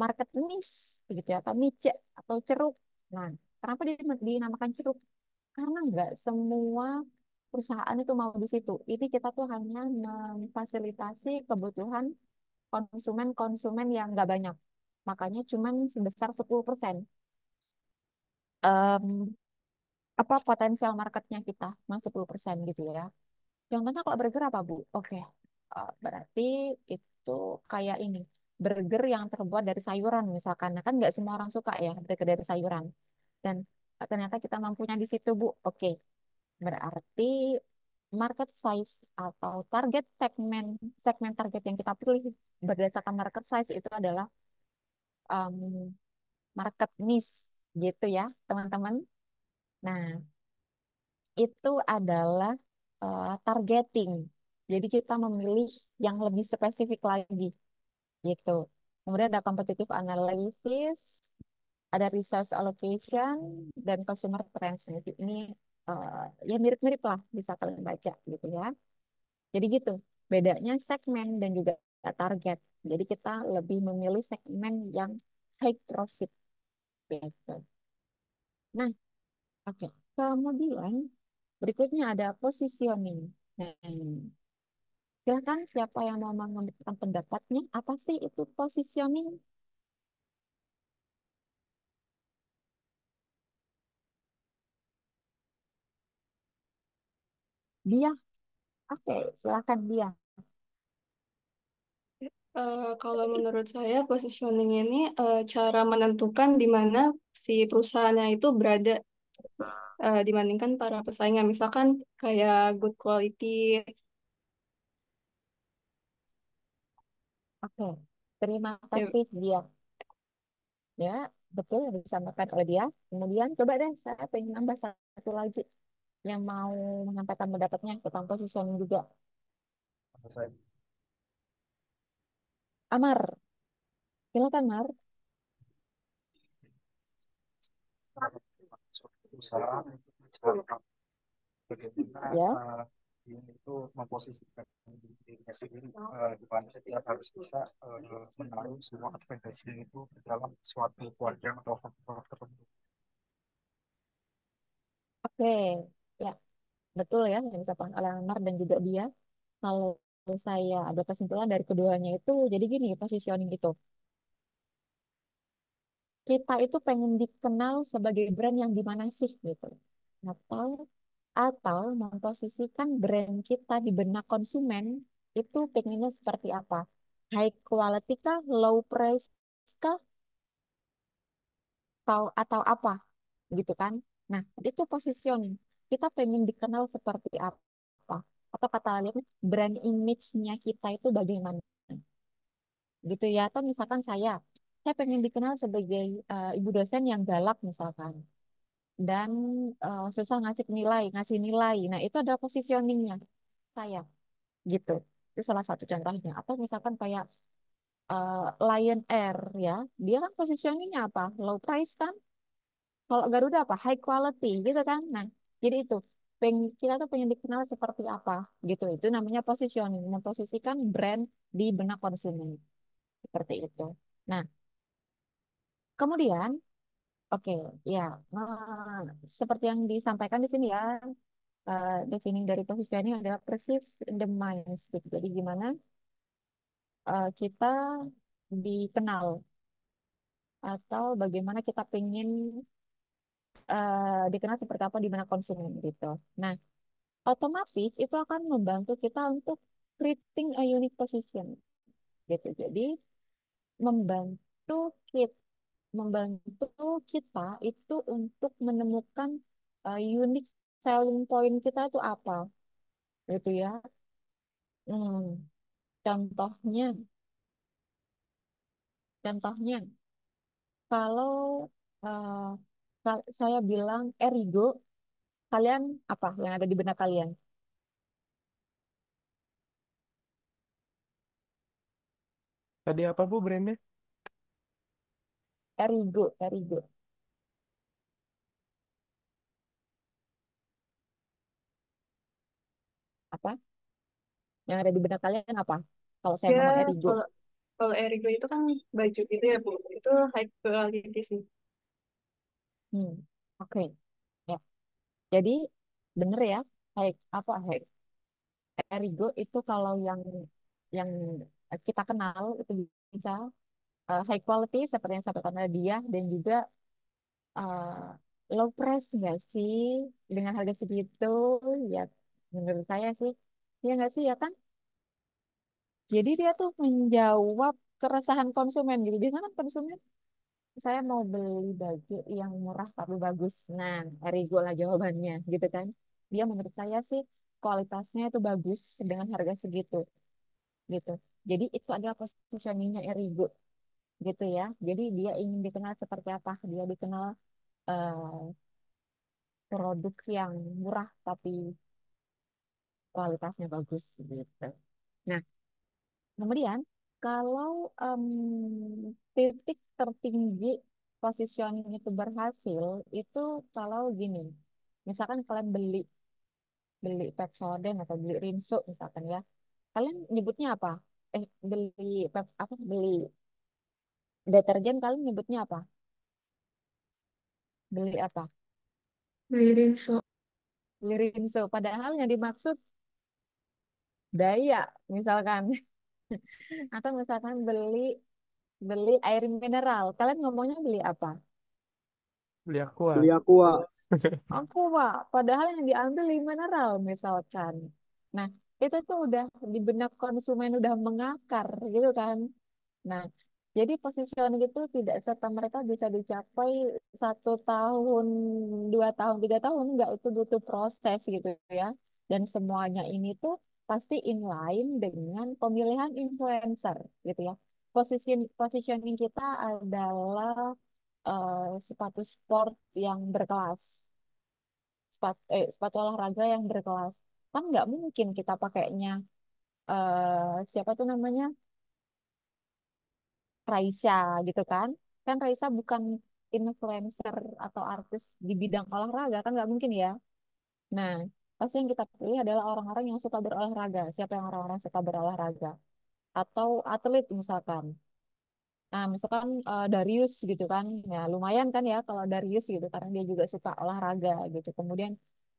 market niche gitu ya, atau niche atau ceruk. Nah, kenapa dia dinamakan ceruk? Karena nggak semua perusahaan itu mau di situ. Ini kita tuh hanya memfasilitasi kebutuhan konsumen-konsumen yang nggak banyak. Makanya cuma sebesar 10%. Em, potensial marketnya kita masih 10% gitu ya. Contohnya kalau burger apa Bu? Oke, berarti itu kayak ini burger yang terbuat dari sayuran misalkan. Nah, kan nggak semua orang suka ya burger dari sayuran. Dan ternyata kita mampunya di situ Bu. Oke, berarti market size atau target segmen segmen target yang kita pilih berdasarkan market size itu adalah em, market niche gitu ya teman-teman. Nah, itu adalah targeting. Jadi kita memilih yang lebih spesifik lagi gitu. Kemudian ada competitive analysis, ada resource allocation, dan consumer trends. Ini ya mirip-mirip lah bisa kalian baca gitu ya. Jadi gitu, bedanya segmen dan juga target. Jadi kita lebih memilih segmen yang high profit gitu. Nah, oke. Kemudian berikutnya ada positioning. Nah, silakan siapa yang mau mengajukan pendapatnya? Apa sih itu positioning? Dia, oke, silakan dia. Kalau menurut saya, positioning ini cara menentukan di mana si perusahaannya itu berada dibandingkan para pesaingnya. Misalkan kayak good quality. Oke, terima Ya, kasih dia. Ya, betul yang disampaikan oleh dia. Kemudian coba deh, saya pengen nambah satu lagi yang mau menyampaikan pendapatnya tentang positioning juga. Saya Amar, silakan Mar. suatu perusahaan untuk mencapai bagaimana Ya, dia itu memposisikan dirinya sendiri di mana dia harus bisa menaruh semua advantage itu ke dalam suatu kuadran atau faktor tertentu. oke. Ya, betul ya yang disampaikan oleh Amar dan juga dia. Kalau saya ada kesimpulan dari keduanya itu, jadi gini, positioning itu. Kita itu pengen dikenal sebagai brand yang di mana sih gitu. Atau atau memposisikan brand kita di benak konsumen itu pengennya seperti apa? High quality kah, low price kah, atau apa gitu kan? Nah, itu positioning. Kita pengen dikenal seperti apa? atau kata lainnya brand image-nya kita itu bagaimana gitu ya. Atau misalkan saya pengen dikenal sebagai ibu dosen yang galak misalkan dan susah ngasih nilai. Nah, itu adalah positioningnya saya gitu. Itu salah satu contohnya. Atau misalkan kayak Lion Air ya, dia kan positioningnya apa? Low price kan? Kalau Garuda apa? High quality gitu kan? Nah, jadi itu kita tuh pengen dikenal seperti apa gitu. Itu namanya positioning, memposisikan brand di benak konsumen seperti itu. Nah, kemudian oke, ya, seperti yang disampaikan di sini ya, defining dari positioning adalah perceive in the minds gitu. Jadi gimana kita dikenal atau bagaimana kita pengen dikenal seperti apa di mana konsumen gitu. Nah, otomatis itu akan membantu kita untuk creating a unique position gitu. Jadi membantu kita itu untuk menemukan unique selling point kita itu apa gitu ya. Hmm, contohnya, contohnya kalau eh, saya bilang Erigo, kalian apa yang ada di benak kalian? Tadi apa Bu brandnya? Erigo, Erigo. Apa? Yang ada di benak kalian apa? Kalau saya Ya, ngomong Erigo. kalau kalau Erigo itu kan baju gitu ya, Bu. Itu high quality sih. Hmm, oke. Ya. Jadi bener ya, high Erigo itu kalau yang kita kenal itu bisa high quality seperti yang sampaikan oleh dia dan juga low price nggak sih dengan harga segitu ya menurut saya sih ya nggak sih ya kan jadi dia tuh menjawab keresahan konsumen gitu biasanya kan konsumen saya mau beli baju yang murah tapi bagus nah Erigo lah jawabannya gitu kan dia menurut saya sih kualitasnya itu bagus dengan harga segitu gitu jadi itu adalah positioningnya Erigo gitu ya jadi dia ingin dikenal seperti apa dia dikenal produk yang murah tapi kualitasnya bagus gitu. Nah, kemudian kalau titik tertinggi positioning itu berhasil itu kalau gini, misalkan kalian beli beli Pepsodent atau beli Rinso misalkan ya, kalian nyebutnya apa? Beli beli deterjen kalian nyebutnya apa? Beli apa? Wirin so. Beli Rinso. Padahal yang dimaksud daya misalkan atau misalkan beli beli air mineral. Kalian ngomongnya beli apa? Beli Aqua. Beli Aqua. Aku, Pak. Padahal yang diambil mineral misalkan. Nah, itu tuh udah di benak konsumen udah mengakar gitu kan. Nah, jadi positioning itu tidak serta mereka bisa dicapai 1 tahun, 2 tahun, 3 tahun. Enggak, itu butuh proses gitu ya. Dan semuanya ini tuh pasti inline dengan pemilihan influencer gitu ya. Positioning kita adalah sepatu sport yang berkelas, sepatu olahraga yang berkelas. Kan nggak mungkin kita pakainya siapa tuh namanya Raisa gitu kan? Kan Raisa bukan influencer atau artis di bidang olahraga kan nggak mungkin ya. Nah, pasti yang kita pilih adalah orang-orang yang suka berolahraga. Siapa yang orang-orang suka berolahraga? Atau atlet misalkan. Nah, misalkan Darius gitu kan, ya lumayan kan ya kalau Darius gitu, karena dia juga suka olahraga gitu. Kemudian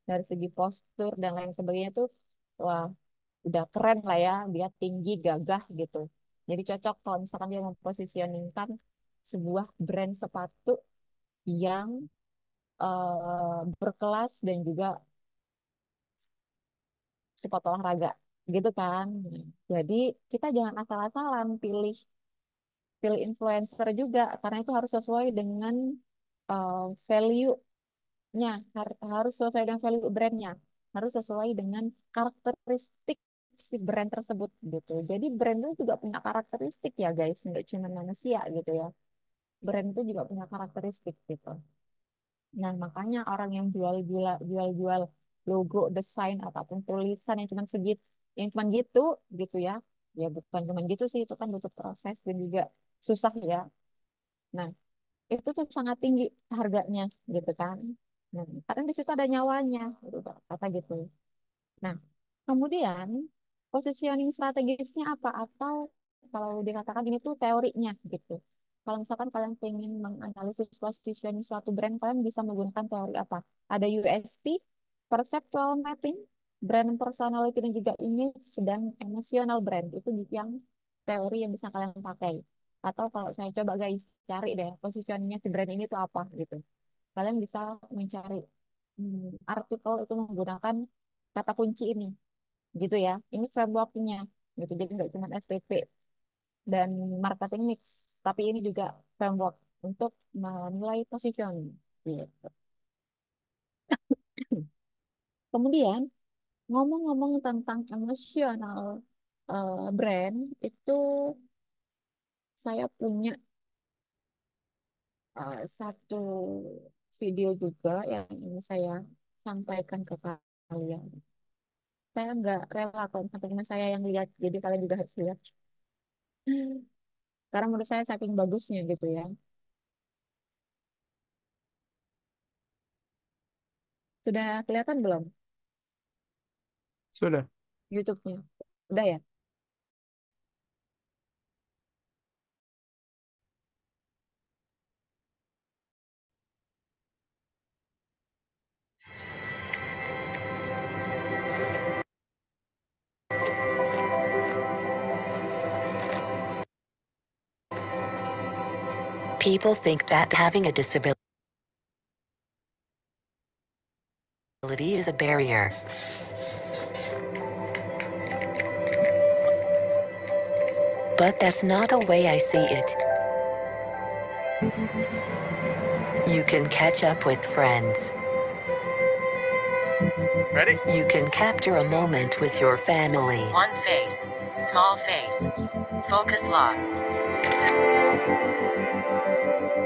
dari segi postur dan lain sebagainya tuh, wah udah keren lah ya, dia tinggi, gagah gitu. Jadi cocok kalau misalkan dia mempositioningkan sebuah brand sepatu yang berkelas dan juga sepatu olahraga gitu kan. Jadi kita jangan asal-asalan pilih pilih influencer juga karena itu harus sesuai dengan value-nya harus sesuai dengan value brandnya harus sesuai dengan karakteristik si brand tersebut gitu. Jadi brand itu juga punya karakteristik ya guys, nggak cuma manusia gitu ya. Brand itu juga punya karakteristik gitu. Nah, makanya orang yang jual-jual logo, desain ataupun tulisan yang cuma segit, yang cuma gitu gitu ya. Ya bukan cuma gitu sih, itu kan butuh proses dan juga susah ya. Nah, itu tuh sangat tinggi harganya gitu kan. Nah, karena di situ ada nyawanya, gitu, kata gitu. Nah, kemudian positioning strategisnya apa? Atau kalau dikatakan ini tuh teorinya gitu. Kalau misalkan kalian pengen menganalisis positioning suatu brand, kalian bisa menggunakan teori apa? Ada USP, perceptual mapping, brand personality dan juga image dan emotional brand. Itu yang teori yang bisa kalian pakai. Atau kalau saya coba guys, cari deh positioningnya si brand ini tuh apa gitu. Kalian bisa mencari artikel itu menggunakan kata kunci ini gitu ya. Ini frameworknya gitu. Jadi nggak cuma STP dan marketing mix, tapi ini juga framework untuk menilai positioning gitu. Kemudian ngomong-ngomong tentang emosional brand itu saya punya satu video juga yang ini saya sampaikan ke kalian. Saya nggak rela kalau sampai cuma saya yang lihat, jadi kalian juga harus lihat. Karena menurut saya saking bagusnya gitu ya. Sudah kelihatan belum Sudah. YouTube-nya? Udah ya? People think that having a disability is a barrier. But that's not the way I see it. You can catch up with friends. Ready? You can capture a moment with your family. One face, small face, focus lock.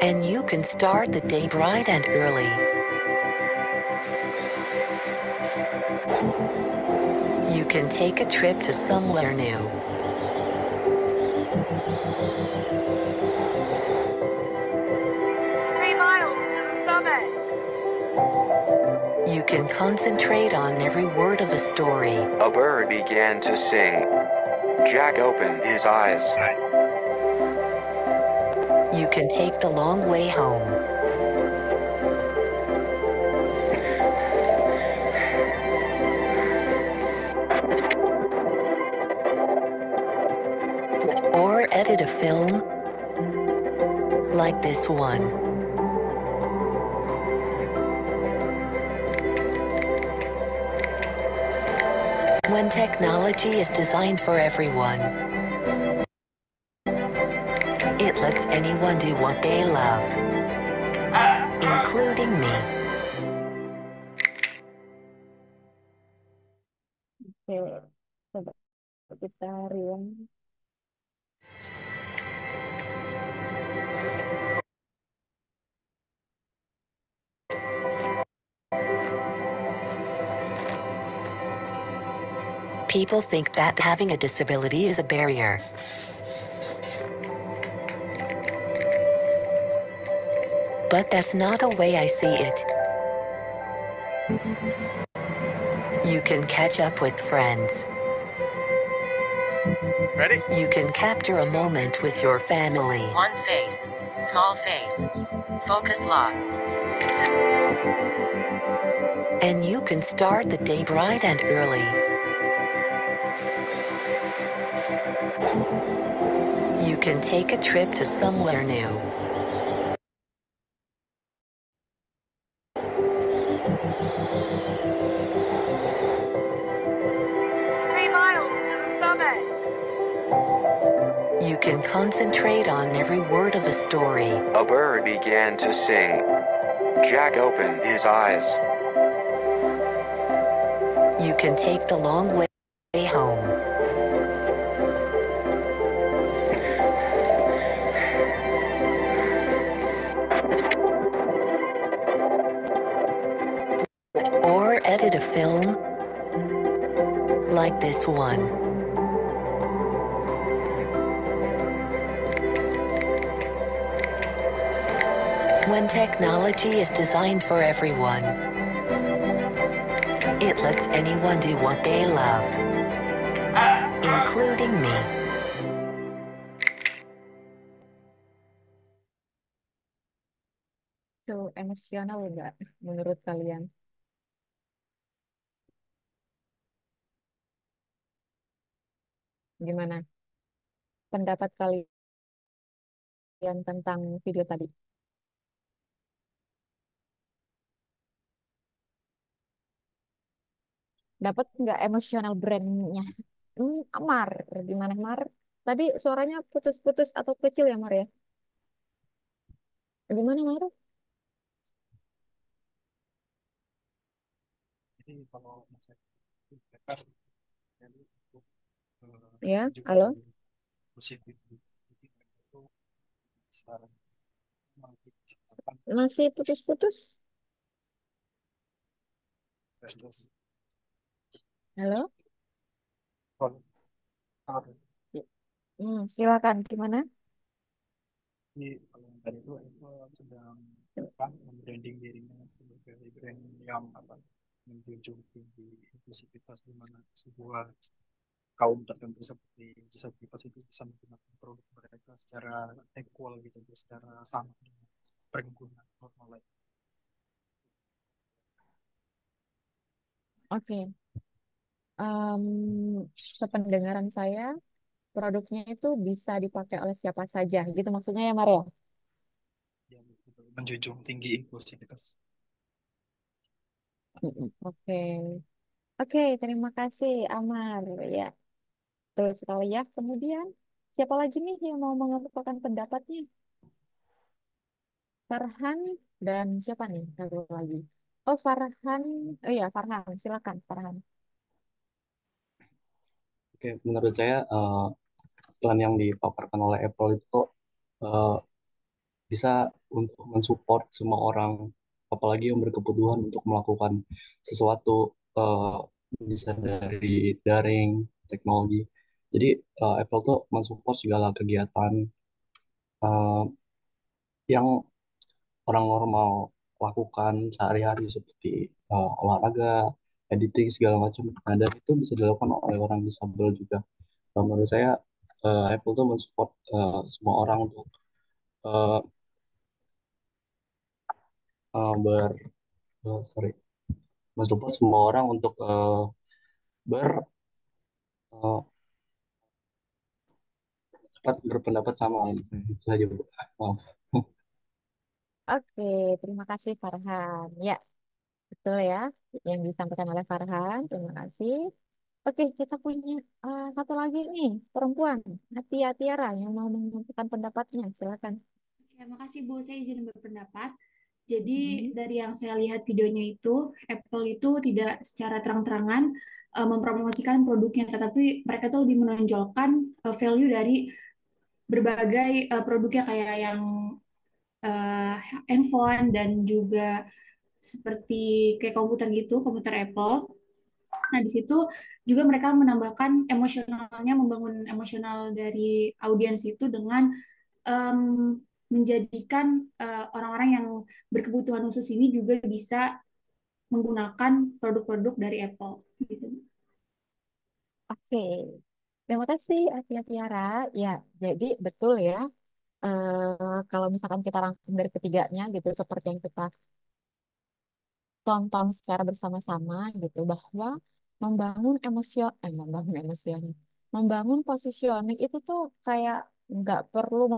And you can start the day bright and early. You can take a trip to somewhere new. 3 miles to the summit. You can concentrate on every word of a story. A bird began to sing. Jack opened his eyes. You can take the long way home. Or edit a film like this one. When technology is designed for everyone, it lets anyone do what they love, including me. Oke, coba kita rewind. People think that having a disability is a barrier. But that's not the way I see it. You can catch up with friends. Ready? You can capture a moment with your family. One face, small face, focus lock. And you can start the day bright and early. You can take a trip to somewhere new. You can concentrate on every word of a story. A bird began to sing. Jack opened his eyes. You can take the long way home. Or edit a film like this one. When technology is designed for everyone, it lets anyone do what they love, including me. So emosional nggak menurut kalian? Gimana pendapat kalian tentang video tadi? Dapat nggak emosional brandnya? Amar, gimana Mar? Tadi suaranya putus-putus atau kecil ya Mar ya? Gimana Mar? Jadi kalau misalnya mereka jadi untuk Ya, halo? menunjukkan positif, jadi mereka itu bisa menciptakan Masih putus-putus? tes Halo? harus. Silakan gimana? Jadi kalau yang tadi itu sedang apa, membranding dirinya sebagai brand yang apa, menjunjung tinggi inklusivitas, di mana sebuah kaum tertentu seperti disabilitas itu bisa menggunakan produk mereka secara equal gitu, secara sama dengan pengguna normal lain. Oke. Sependengaran saya, produknya itu bisa dipakai oleh siapa saja, gitu maksudnya ya Maria? Yang betul, menjunjung tinggi inklusivitas. Oke, oke, terima kasih Amar. Ya, terus sekali ya. Kemudian siapa lagi nih yang mau mengemukakan pendapatnya? Farhan dan siapa nih? Satu lagi. Oh Farhan, oh ya Farhan, silakan Farhan. Oke, menurut saya iklan yang dipaparkan oleh Apple itu eh, bisa untuk mensupport semua orang, apalagi yang berkebutuhan untuk melakukan sesuatu, eh, bisa dari daring teknologi. Jadi Apple tuh mensupport segala kegiatan eh, yang orang normal lakukan sehari-hari seperti olahraga, editing segala macam. Nah, dan itu bisa dilakukan oleh orang disabel juga. Menurut saya Apple tuh mensupport semua orang untuk eh, ber sorry, mensupport semua orang untuk ber eh, berpendapat sama ini. Itu saja, Bu. Maaf. Oke, terima kasih Farhan. Ya, betul ya yang disampaikan oleh Farhan. Terima kasih. Oke, kita punya satu lagi nih, perempuan, Natia Tiara yang mau menyampaikan pendapatnya. Silakan. Ya, makasih Bu, saya izin berpendapat. Jadi Mhm. dari yang saya lihat videonya itu, Apple itu tidak secara terang-terangan mempromosikan produknya, tetapi mereka tuh lebih menonjolkan value dari berbagai produknya kayak yang eh, handphone dan juga seperti kayak komputer gitu, komputer Apple. Nah, di situ juga mereka menambahkan emosionalnya, membangun emosional dari audiens itu dengan em, menjadikan orang-orang yang berkebutuhan khusus ini juga bisa menggunakan produk-produk dari Apple gitu. Oke, terima kasih Natia Tiara. Ya, jadi betul ya. Kalau misalkan kita rangkum dari ketiganya gitu, seperti yang kita tonton secara bersama-sama gitu, bahwa membangun emosi, membangun positioning itu tuh kayak nggak perlu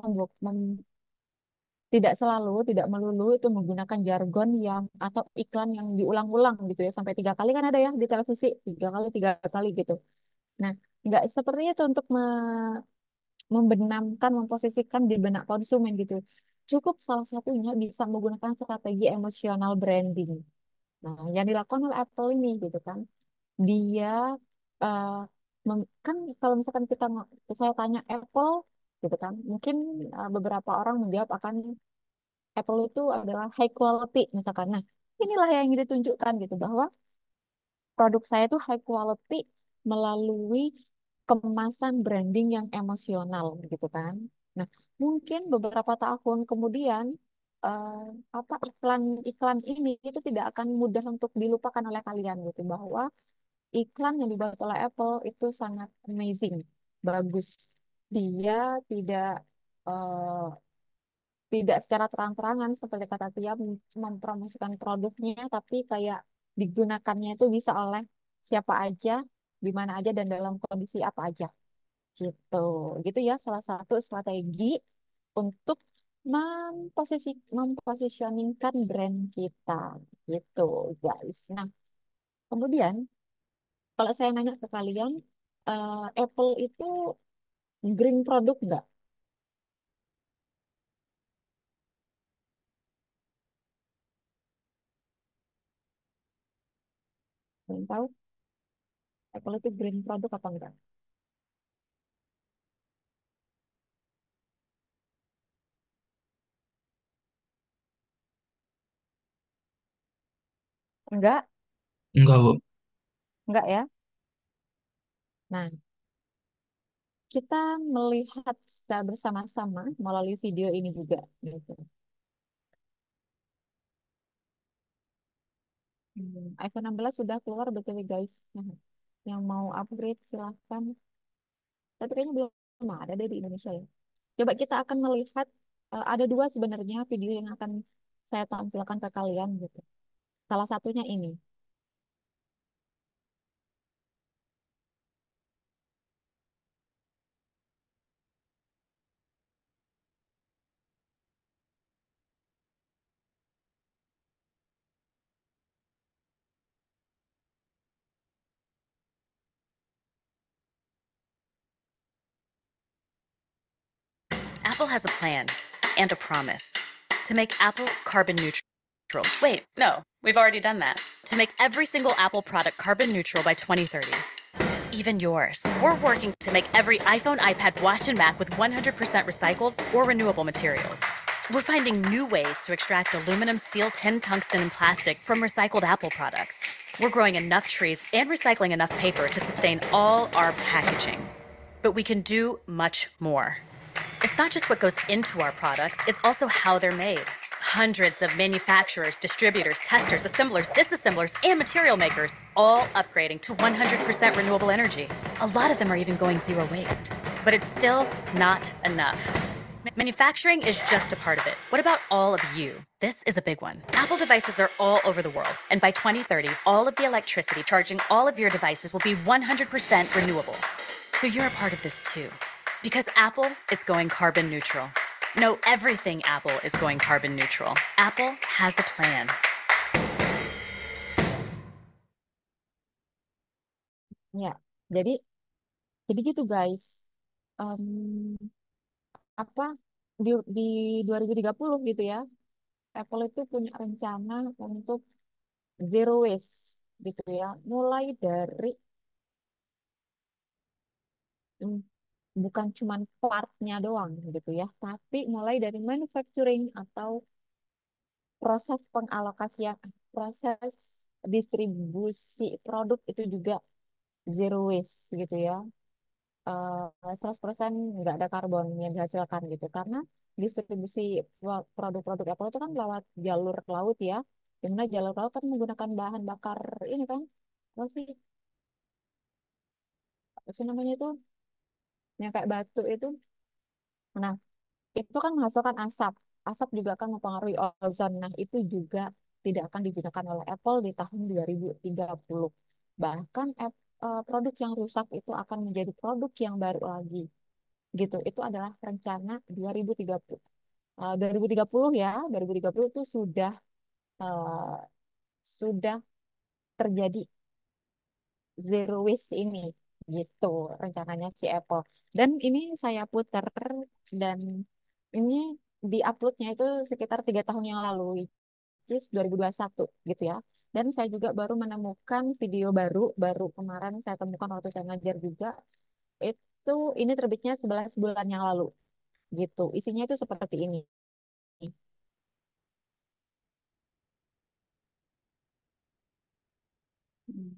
tidak selalu, tidak melulu itu menggunakan jargon yang atau iklan yang diulang-ulang gitu ya sampai 3 kali kan ada ya di televisi 3 kali, 3 kali gitu. Nah, nggak seperti itu untuk membenamkan, memposisikan di benak konsumen gitu. Cukup salah satunya bisa menggunakan strategi emosional branding. Nah, yang dilakukan oleh Apple ini gitu kan. dia eh, kan kalau misalkan saya tanya Apple gitu kan, mungkin beberapa orang menjawab akan Apple itu adalah high quality misalkan. Nah, inilah yang ditunjukkan gitu bahwa produk saya itu high quality melalui kemasan branding yang emosional gitu kan. Nah, mungkin beberapa tahun kemudian eh, apa iklan-iklan ini itu tidak akan mudah untuk dilupakan oleh kalian gitu bahwa iklan yang dibuat oleh Apple itu sangat amazing, bagus. Dia tidak eh, tidak secara terang-terangan seperti kata Tia mempromosikan produknya, tapi kayak digunakannya itu bisa oleh siapa aja, di mana aja dan dalam kondisi apa aja gitu. Gitu ya salah satu strategi untuk mempositioningkan brand kita gitu guys. Nah, kemudian kalau saya nanya ke kalian, Apple itu green produk nggak? Kalian tahu Apple itu green produk apa enggak? Enggak, Enggak, Bu. enggak ya. Nah, kita melihat secara bersama-sama melalui video ini juga gitu. iPhone 16 sudah keluar BTW guys. Nah, yang mau upgrade silahkan. Tapi kayaknya belum ada deh di Indonesia ya. Coba kita akan melihat ada dua sebenarnya video yang akan saya tampilkan ke kalian gitu. Salah satunya ini. Apple has a plan and a promise to make Apple carbon neutral. Wait, no, we've already done that. To make every single Apple product carbon neutral by 2030. Even yours. We're working to make every iPhone, iPad, watch, and Mac with 100% recycled or renewable materials. We're finding new ways to extract aluminum, steel, tin, tungsten, and plastic from recycled Apple products. We're growing enough trees and recycling enough paper to sustain all our packaging. But we can do much more. It's not just what goes into our products, it's also how they're made. Hundreds of manufacturers, distributors, testers, assemblers, disassemblers, and material makers all upgrading to 100% renewable energy. A lot of them are even going zero waste. But it's still not enough. Manufacturing is just a part of it. What about all of you? This is a big one. Apple devices are all over the world, and by 2030, all of the electricity charging all of your devices will be 100% renewable. So you're a part of this too. Because Apple is going carbon neutral. No, everything Apple is going carbon neutral. Apple has a plan. Ya, jadi gitu guys. Em, apa di 2030 gitu ya, Apple itu punya rencana untuk zero waste gitu ya. Mulai dari mm, bukan cuma partnya doang gitu ya, tapi mulai dari manufacturing atau proses pengalokasian, proses distribusi produk itu juga zero waste gitu ya. 100% nggak ada karbon yang dihasilkan gitu karena distribusi produk-produk Apple itu kan lewat jalur laut ya, dimana jalur laut kan menggunakan bahan bakar ini kan apa sih namanya itu yang kayak batu itu. Nah, itu kan menghasilkan asap. Asap juga akan mempengaruhi ozon. Nah, itu juga tidak akan digunakan oleh Apple di tahun 2030. Bahkan produk yang rusak itu akan menjadi produk yang baru lagi. Gitu. Itu adalah rencana 2030. 2030 ya, 2030 itu eh, sudah terjadi zero waste ini gitu rencananya si Apple. Dan ini saya putar dan ini diuploadnya itu sekitar 3 tahun yang lalu, which is 2021 gitu ya. Dan saya juga baru menemukan video baru, baru kemarin saya temukan waktu saya ngajar juga. Itu ini terbitnya 11 bulan yang lalu gitu. Isinya itu seperti ini. Hmm,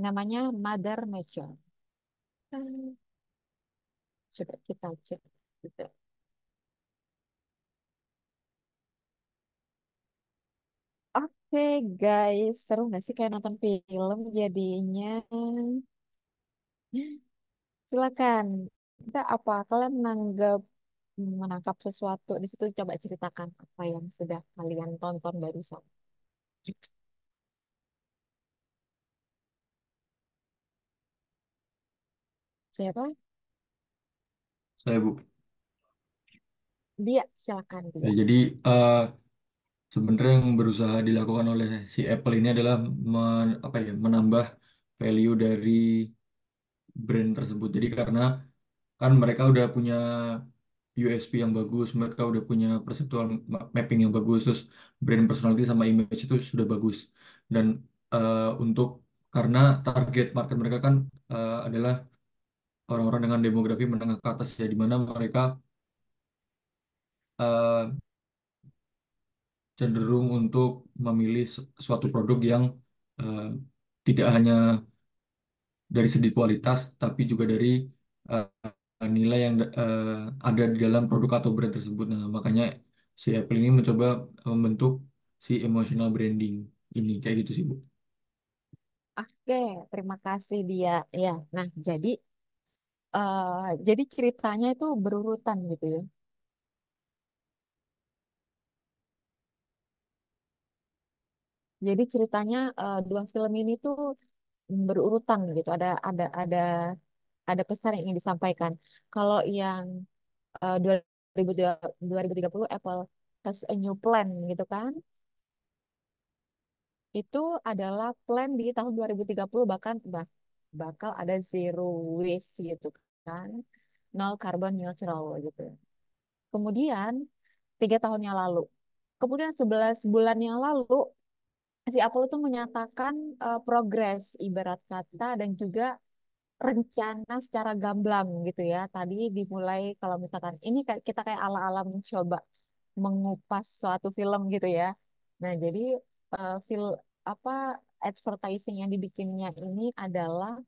namanya Mother Nature. Coba kita cek gitu. Oke guys, seru nggak sih kayak nonton film jadinya? Silakan. Kita apa? Kalian menangkap sesuatu di situ? Coba ceritakan apa yang sudah kalian tonton barusan. Siapa? Saya Bu. Dia, silakan Ya, dia. jadi sebenarnya yang berusaha dilakukan oleh si Apple ini adalah apa ya, menambah value dari brand tersebut. Jadi karena kan mereka udah punya USP yang bagus, mereka udah punya perceptual mapping yang bagus, terus brand personality sama image itu sudah bagus. Dan untuk karena target market mereka kan adalah orang-orang dengan demografi menengah ke atas ya, di mana mereka eh, cenderung untuk memilih suatu produk yang eh, tidak hanya dari segi kualitas, tapi juga dari nilai yang ada di dalam produk atau brand tersebut. Nah, makanya si Apple ini mencoba membentuk si emotional branding ini kayak gitu sih, Bu. Oke, terima kasih dia. Ya, nah jadi ceritanya itu berurutan gitu ya. Jadi ceritanya dua film ini tuh berurutan gitu. Ada pesan yang ingin disampaikan. Kalau yang 2030 Apple has a new plan gitu kan. Itu adalah plan di tahun 2030 bahkan bakal ada zero waste gitu kan. Nol carbon neutral gitu. Kemudian 3 tahun yang lalu. Kemudian 11 bulan yang lalu si Apple itu menyatakan progres ibarat kata dan juga rencana secara gamblang gitu ya. Tadi dimulai kalau misalkan ini kita kayak ala-ala mencoba mengupas suatu film gitu ya. Nah, jadi film apa advertising yang dibikinnya ini adalah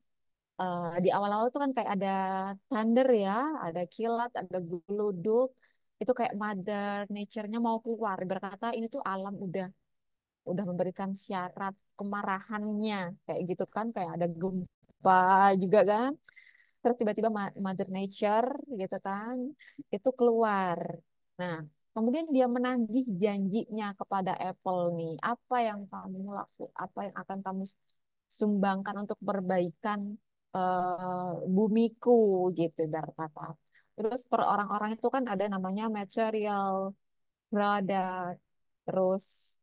di awal-awal tuh kan kayak ada thunder ya, ada kilat, ada geluduk. Itu kayak mother nature-nya mau keluar. Berkata ini tuh alam udah memberikan syarat kemarahannya kayak gitu kan, kayak ada gempa juga kan. Terus tiba-tiba Mother Nature gitu kan, itu keluar. Nah, kemudian dia menagih janjinya kepada Apple nih. Apa yang kamu apa yang akan kamu sumbangkan untuk perbaikan bumiku gitu, ibarat kata. Terus per orang-orang itu kan ada namanya material, product, terus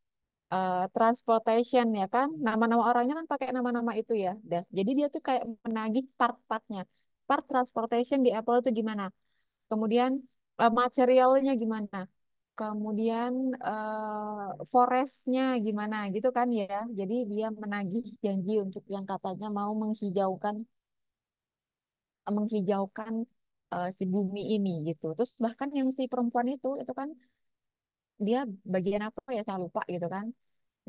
transportation ya kan. Nama-nama orangnya kan pakai nama-nama itu ya. Dah. Jadi dia tuh kayak menagih part-partnya. Part transportation di Apple itu gimana? Kemudian materialnya gimana? Kemudian forestnya gimana gitu kan ya. Jadi dia menagih janji untuk yang katanya mau menghijaukan si bumi ini gitu. Terus bahkan yang si perempuan itu kan dia bagian apa ya saya lupa gitu kan.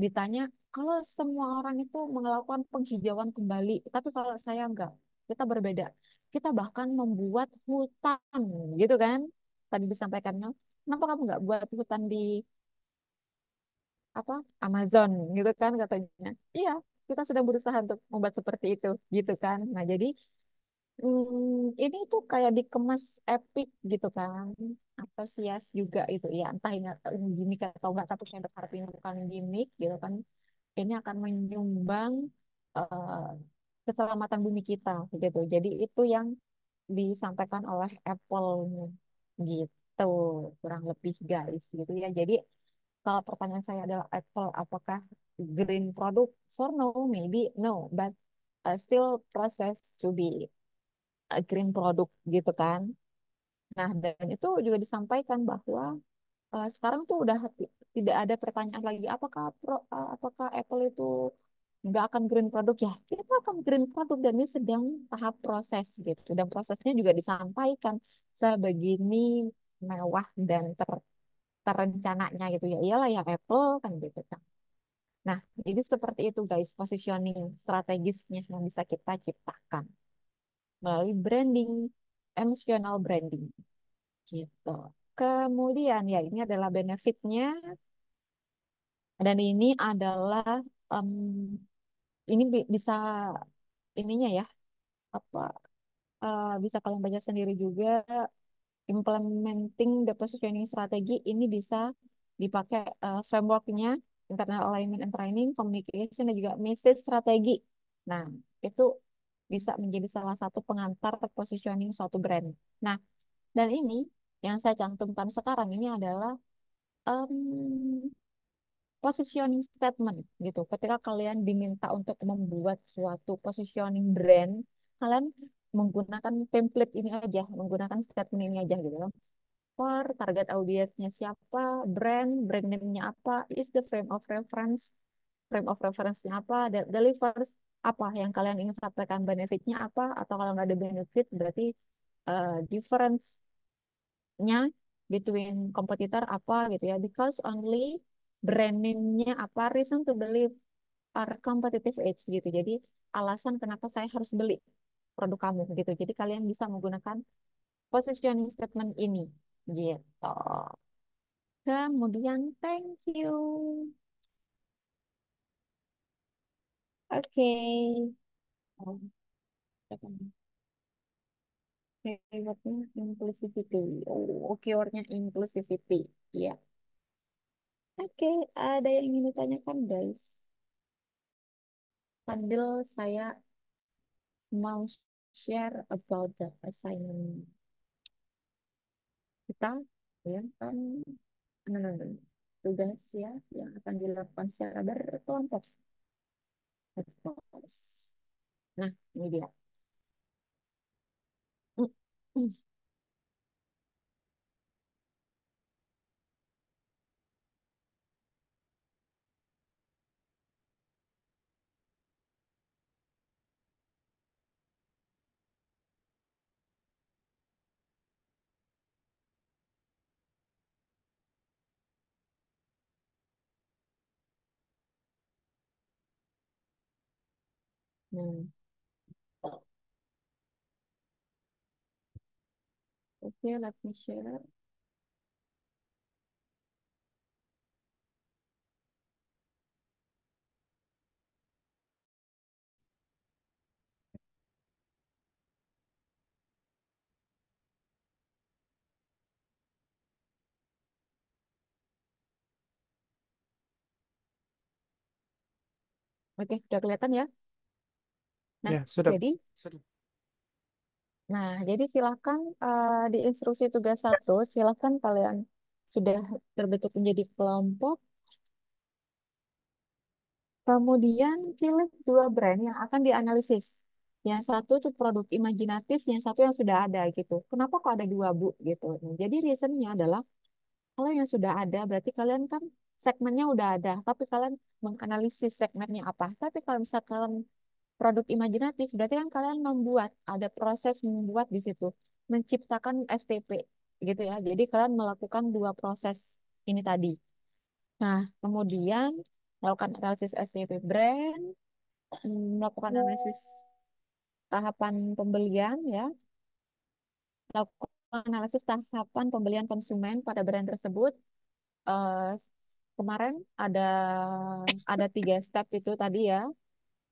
Ditanya, kalau semua orang itu melakukan penghijauan kembali, tapi kalau saya enggak, kita berbeda. Kita bahkan membuat hutan, gitu kan? Tadi disampaikannya, kenapa kamu nggak buat hutan di apa Amazon, gitu kan katanya? Iya, kita sedang berusaha untuk membuat seperti itu, gitu kan? Nah, jadi ini tuh kayak dikemas epic gitu kan, antusias juga itu ya, entah ini gimmick atau enggak, tapi saya berharap ini bukan gimmick gitu kan. Ini akan menyumbang eh, keselamatan bumi kita gitu. Jadi itu yang disampaikan oleh Apple-nya gitu, kurang lebih guys gitu ya. Jadi kalau pertanyaan saya adalah Apple apakah green product? For no, maybe no, but still process to be a green product gitu kan. Nah, dan itu juga disampaikan bahwa sekarang tuh udah tidak ada pertanyaan lagi apakah Apple itu nggak akan green produk ya, kita akan green produk dan ini sedang tahap proses gitu, dan prosesnya juga disampaikan sebegini mewah dan terencananya gitu ya, iyalah ya Apple kan gitu kan. Nah, jadi seperti itu guys, positioning strategisnya yang bisa kita ciptakan melalui branding, emotional branding gitu. Kemudian ya ini adalah benefitnya, dan ini adalah em, ini bisa ininya ya, apa, bisa kalian baca sendiri juga. Implementing the positioning strategi ini bisa dipakai frameworknya internal alignment and training, communication, dan juga message strategi. Nah, itu bisa menjadi salah satu pengantar positioning suatu brand. Nah, dan ini yang saya cantumkan sekarang ini adalah em, positioning statement gitu. Ketika kalian diminta untuk membuat suatu positioning brand, kalian menggunakan template ini aja, menggunakan statement ini aja gitu kan. For target audiensnya siapa, brand name-nya apa, is the frame of reference-nya apa, delivers apa yang kalian ingin sampaikan, benefitnya apa, atau kalau nggak ada benefit berarti difference-nya between kompetitor apa gitu ya, because only brand name-nya apa, reason to believe are competitive edge gitu. Jadi alasan kenapa saya harus beli produk kamu gitu. Jadi kalian bisa menggunakan positioning statement ini gitu. Kemudian thank you. Oke. Oh, apa nih? Keywordnya inclusivity. Oh, keywordnya inclusivity. Ya. Oke, ada yang ingin ditanyakan guys? Sambil saya mau share about the assignment kita, ya kan, tugas ya yang akan dilakukan secara berkelompok. Nah, ini dia. Nah, oke, let me share. Oke, udah kelihatan ya? Nah, Ya, sudah. jadi, Sudah. jadi silakan di instruksi tugas 1, silakan kalian sudah terbentuk menjadi kelompok. Kemudian pilih 2 brand yang akan dianalisis. Yang satu itu produk imajinatif, yang satu yang sudah ada gitu. Kenapa kok ada 2 Bu gitu? Nah, jadi reasonnya adalah kalau yang sudah ada berarti kalian kan segmennya udah ada, tapi kalian menganalisis segmennya apa. Tapi kalau misalkan produk imajinatif, berarti kan kalian membuat, ada proses membuat di situ, menciptakan STP gitu ya. Jadi kalian melakukan 2 proses ini tadi. Nah, kemudian melakukan analisis STP brand, melakukan analisis tahapan pembelian ya, lakukan analisis tahapan pembelian konsumen pada brand tersebut. Eh, Kemarin ada 3 step itu tadi ya.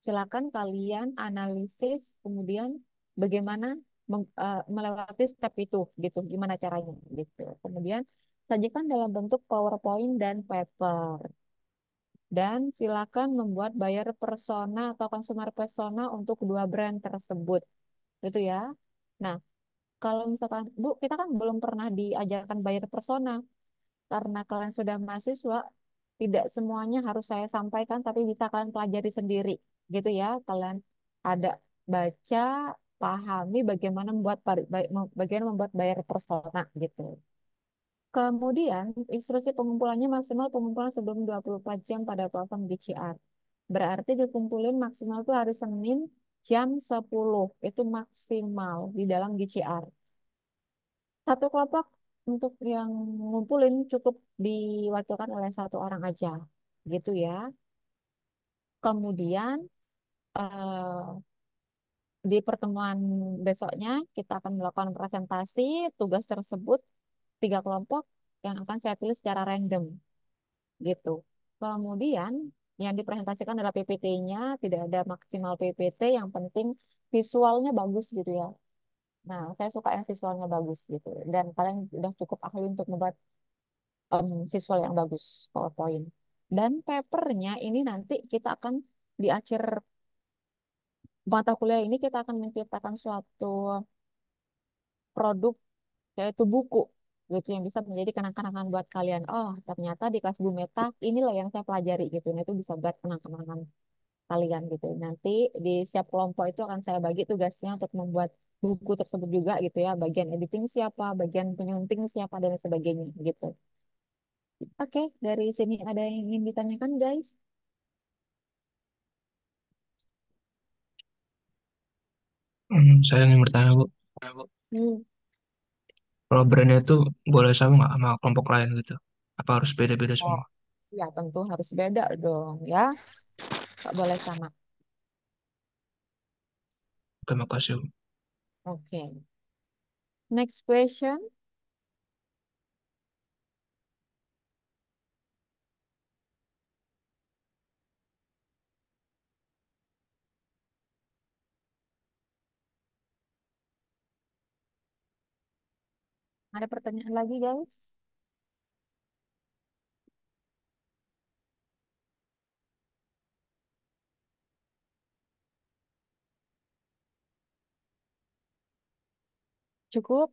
Silakan kalian analisis, kemudian bagaimana melewati step itu gitu, gimana caranya gitu. Kemudian sajikan dalam bentuk PowerPoint dan paper. Dan silakan membuat buyer persona atau consumer persona untuk kedua brand tersebut. Gitu ya. Nah, kalau misalkan, Bu, kita kan belum pernah diajarkan buyer persona. Karena kalian sudah mahasiswa, tidak semuanya harus saya sampaikan, tapi bisa kalian pelajari sendiri. Gitu ya. Kalian ada baca, pahami bagaimana membuat buyer persona gitu. Kemudian, instruksi pengumpulannya maksimal pengumpulan sebelum 24 jam pada platform GCR. Berarti dikumpulin maksimal tuh hari Senin jam 10. Itu maksimal di dalam GCR. Satu kelompok untuk yang ngumpulin cukup diwakilkan oleh satu orang aja. Gitu ya. Kemudian di pertemuan besoknya kita akan melakukan presentasi tugas tersebut 3 kelompok yang akan saya pilih secara random gitu. Kemudian yang dipresentasikan adalah PPT-nya, tidak ada maksimal PPT, yang penting visualnya bagus gitu ya. Nah, saya suka yang visualnya bagus gitu. Dan kalian udah cukup ahli untuk membuat visual yang bagus, PowerPoint. Dan papernya ini nanti kita akan di akhir mata kuliah ini kita akan menciptakan suatu produk yaitu buku gitu yang bisa menjadi kenang-kenangan buat kalian. Oh, ternyata di kelas Bu Meta inilah yang saya pelajari gitu. Nah, itu bisa buat kenang-kenangan kalian gitu. Nanti di setiap kelompok itu akan saya bagi tugasnya untuk membuat buku tersebut juga gitu ya. Bagian editing siapa, bagian penyunting siapa dan sebagainya gitu. Oke, dari sini ada yang ingin ditanyakan, guys? Saya ingin bertanya, Bu. Hmm. Kalau brandnya itu boleh sama nggak sama kelompok lain gitu? Apa harus beda-beda Oh, semua? ya tentu harus beda dong ya. Nggak boleh sama. Oke, makasih, Bu. Oke. Next question. Ada pertanyaan lagi, guys? Cukup?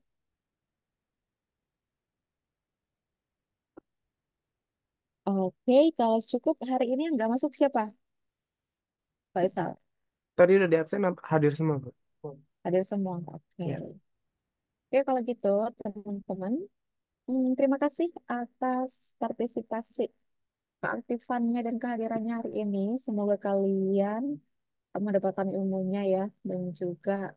Oke, kalau cukup hari ini yang nggak masuk siapa? Faisal. Tadi udah di absen hadir semua, Bu. Ada semua. Oke. Ya. Oke, kalau gitu, teman-teman, terima kasih atas partisipasi, keaktifannya dan kehadirannya hari ini. Semoga kalian mendapatkan ilmunya ya, dan juga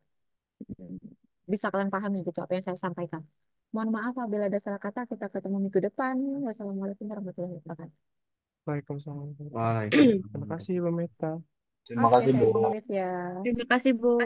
mm, bisa kalian pahami gitu apa yang saya sampaikan. Mohon maaf apabila ada salah kata, kita ketemu minggu depan. Wassalamualaikum warahmatullahi wabarakatuh. Waalaikumsalam. Terima Waalaikumsalam. kasih, Bu Meta. Oke, saya pamit ya. Terima kasih, Bu.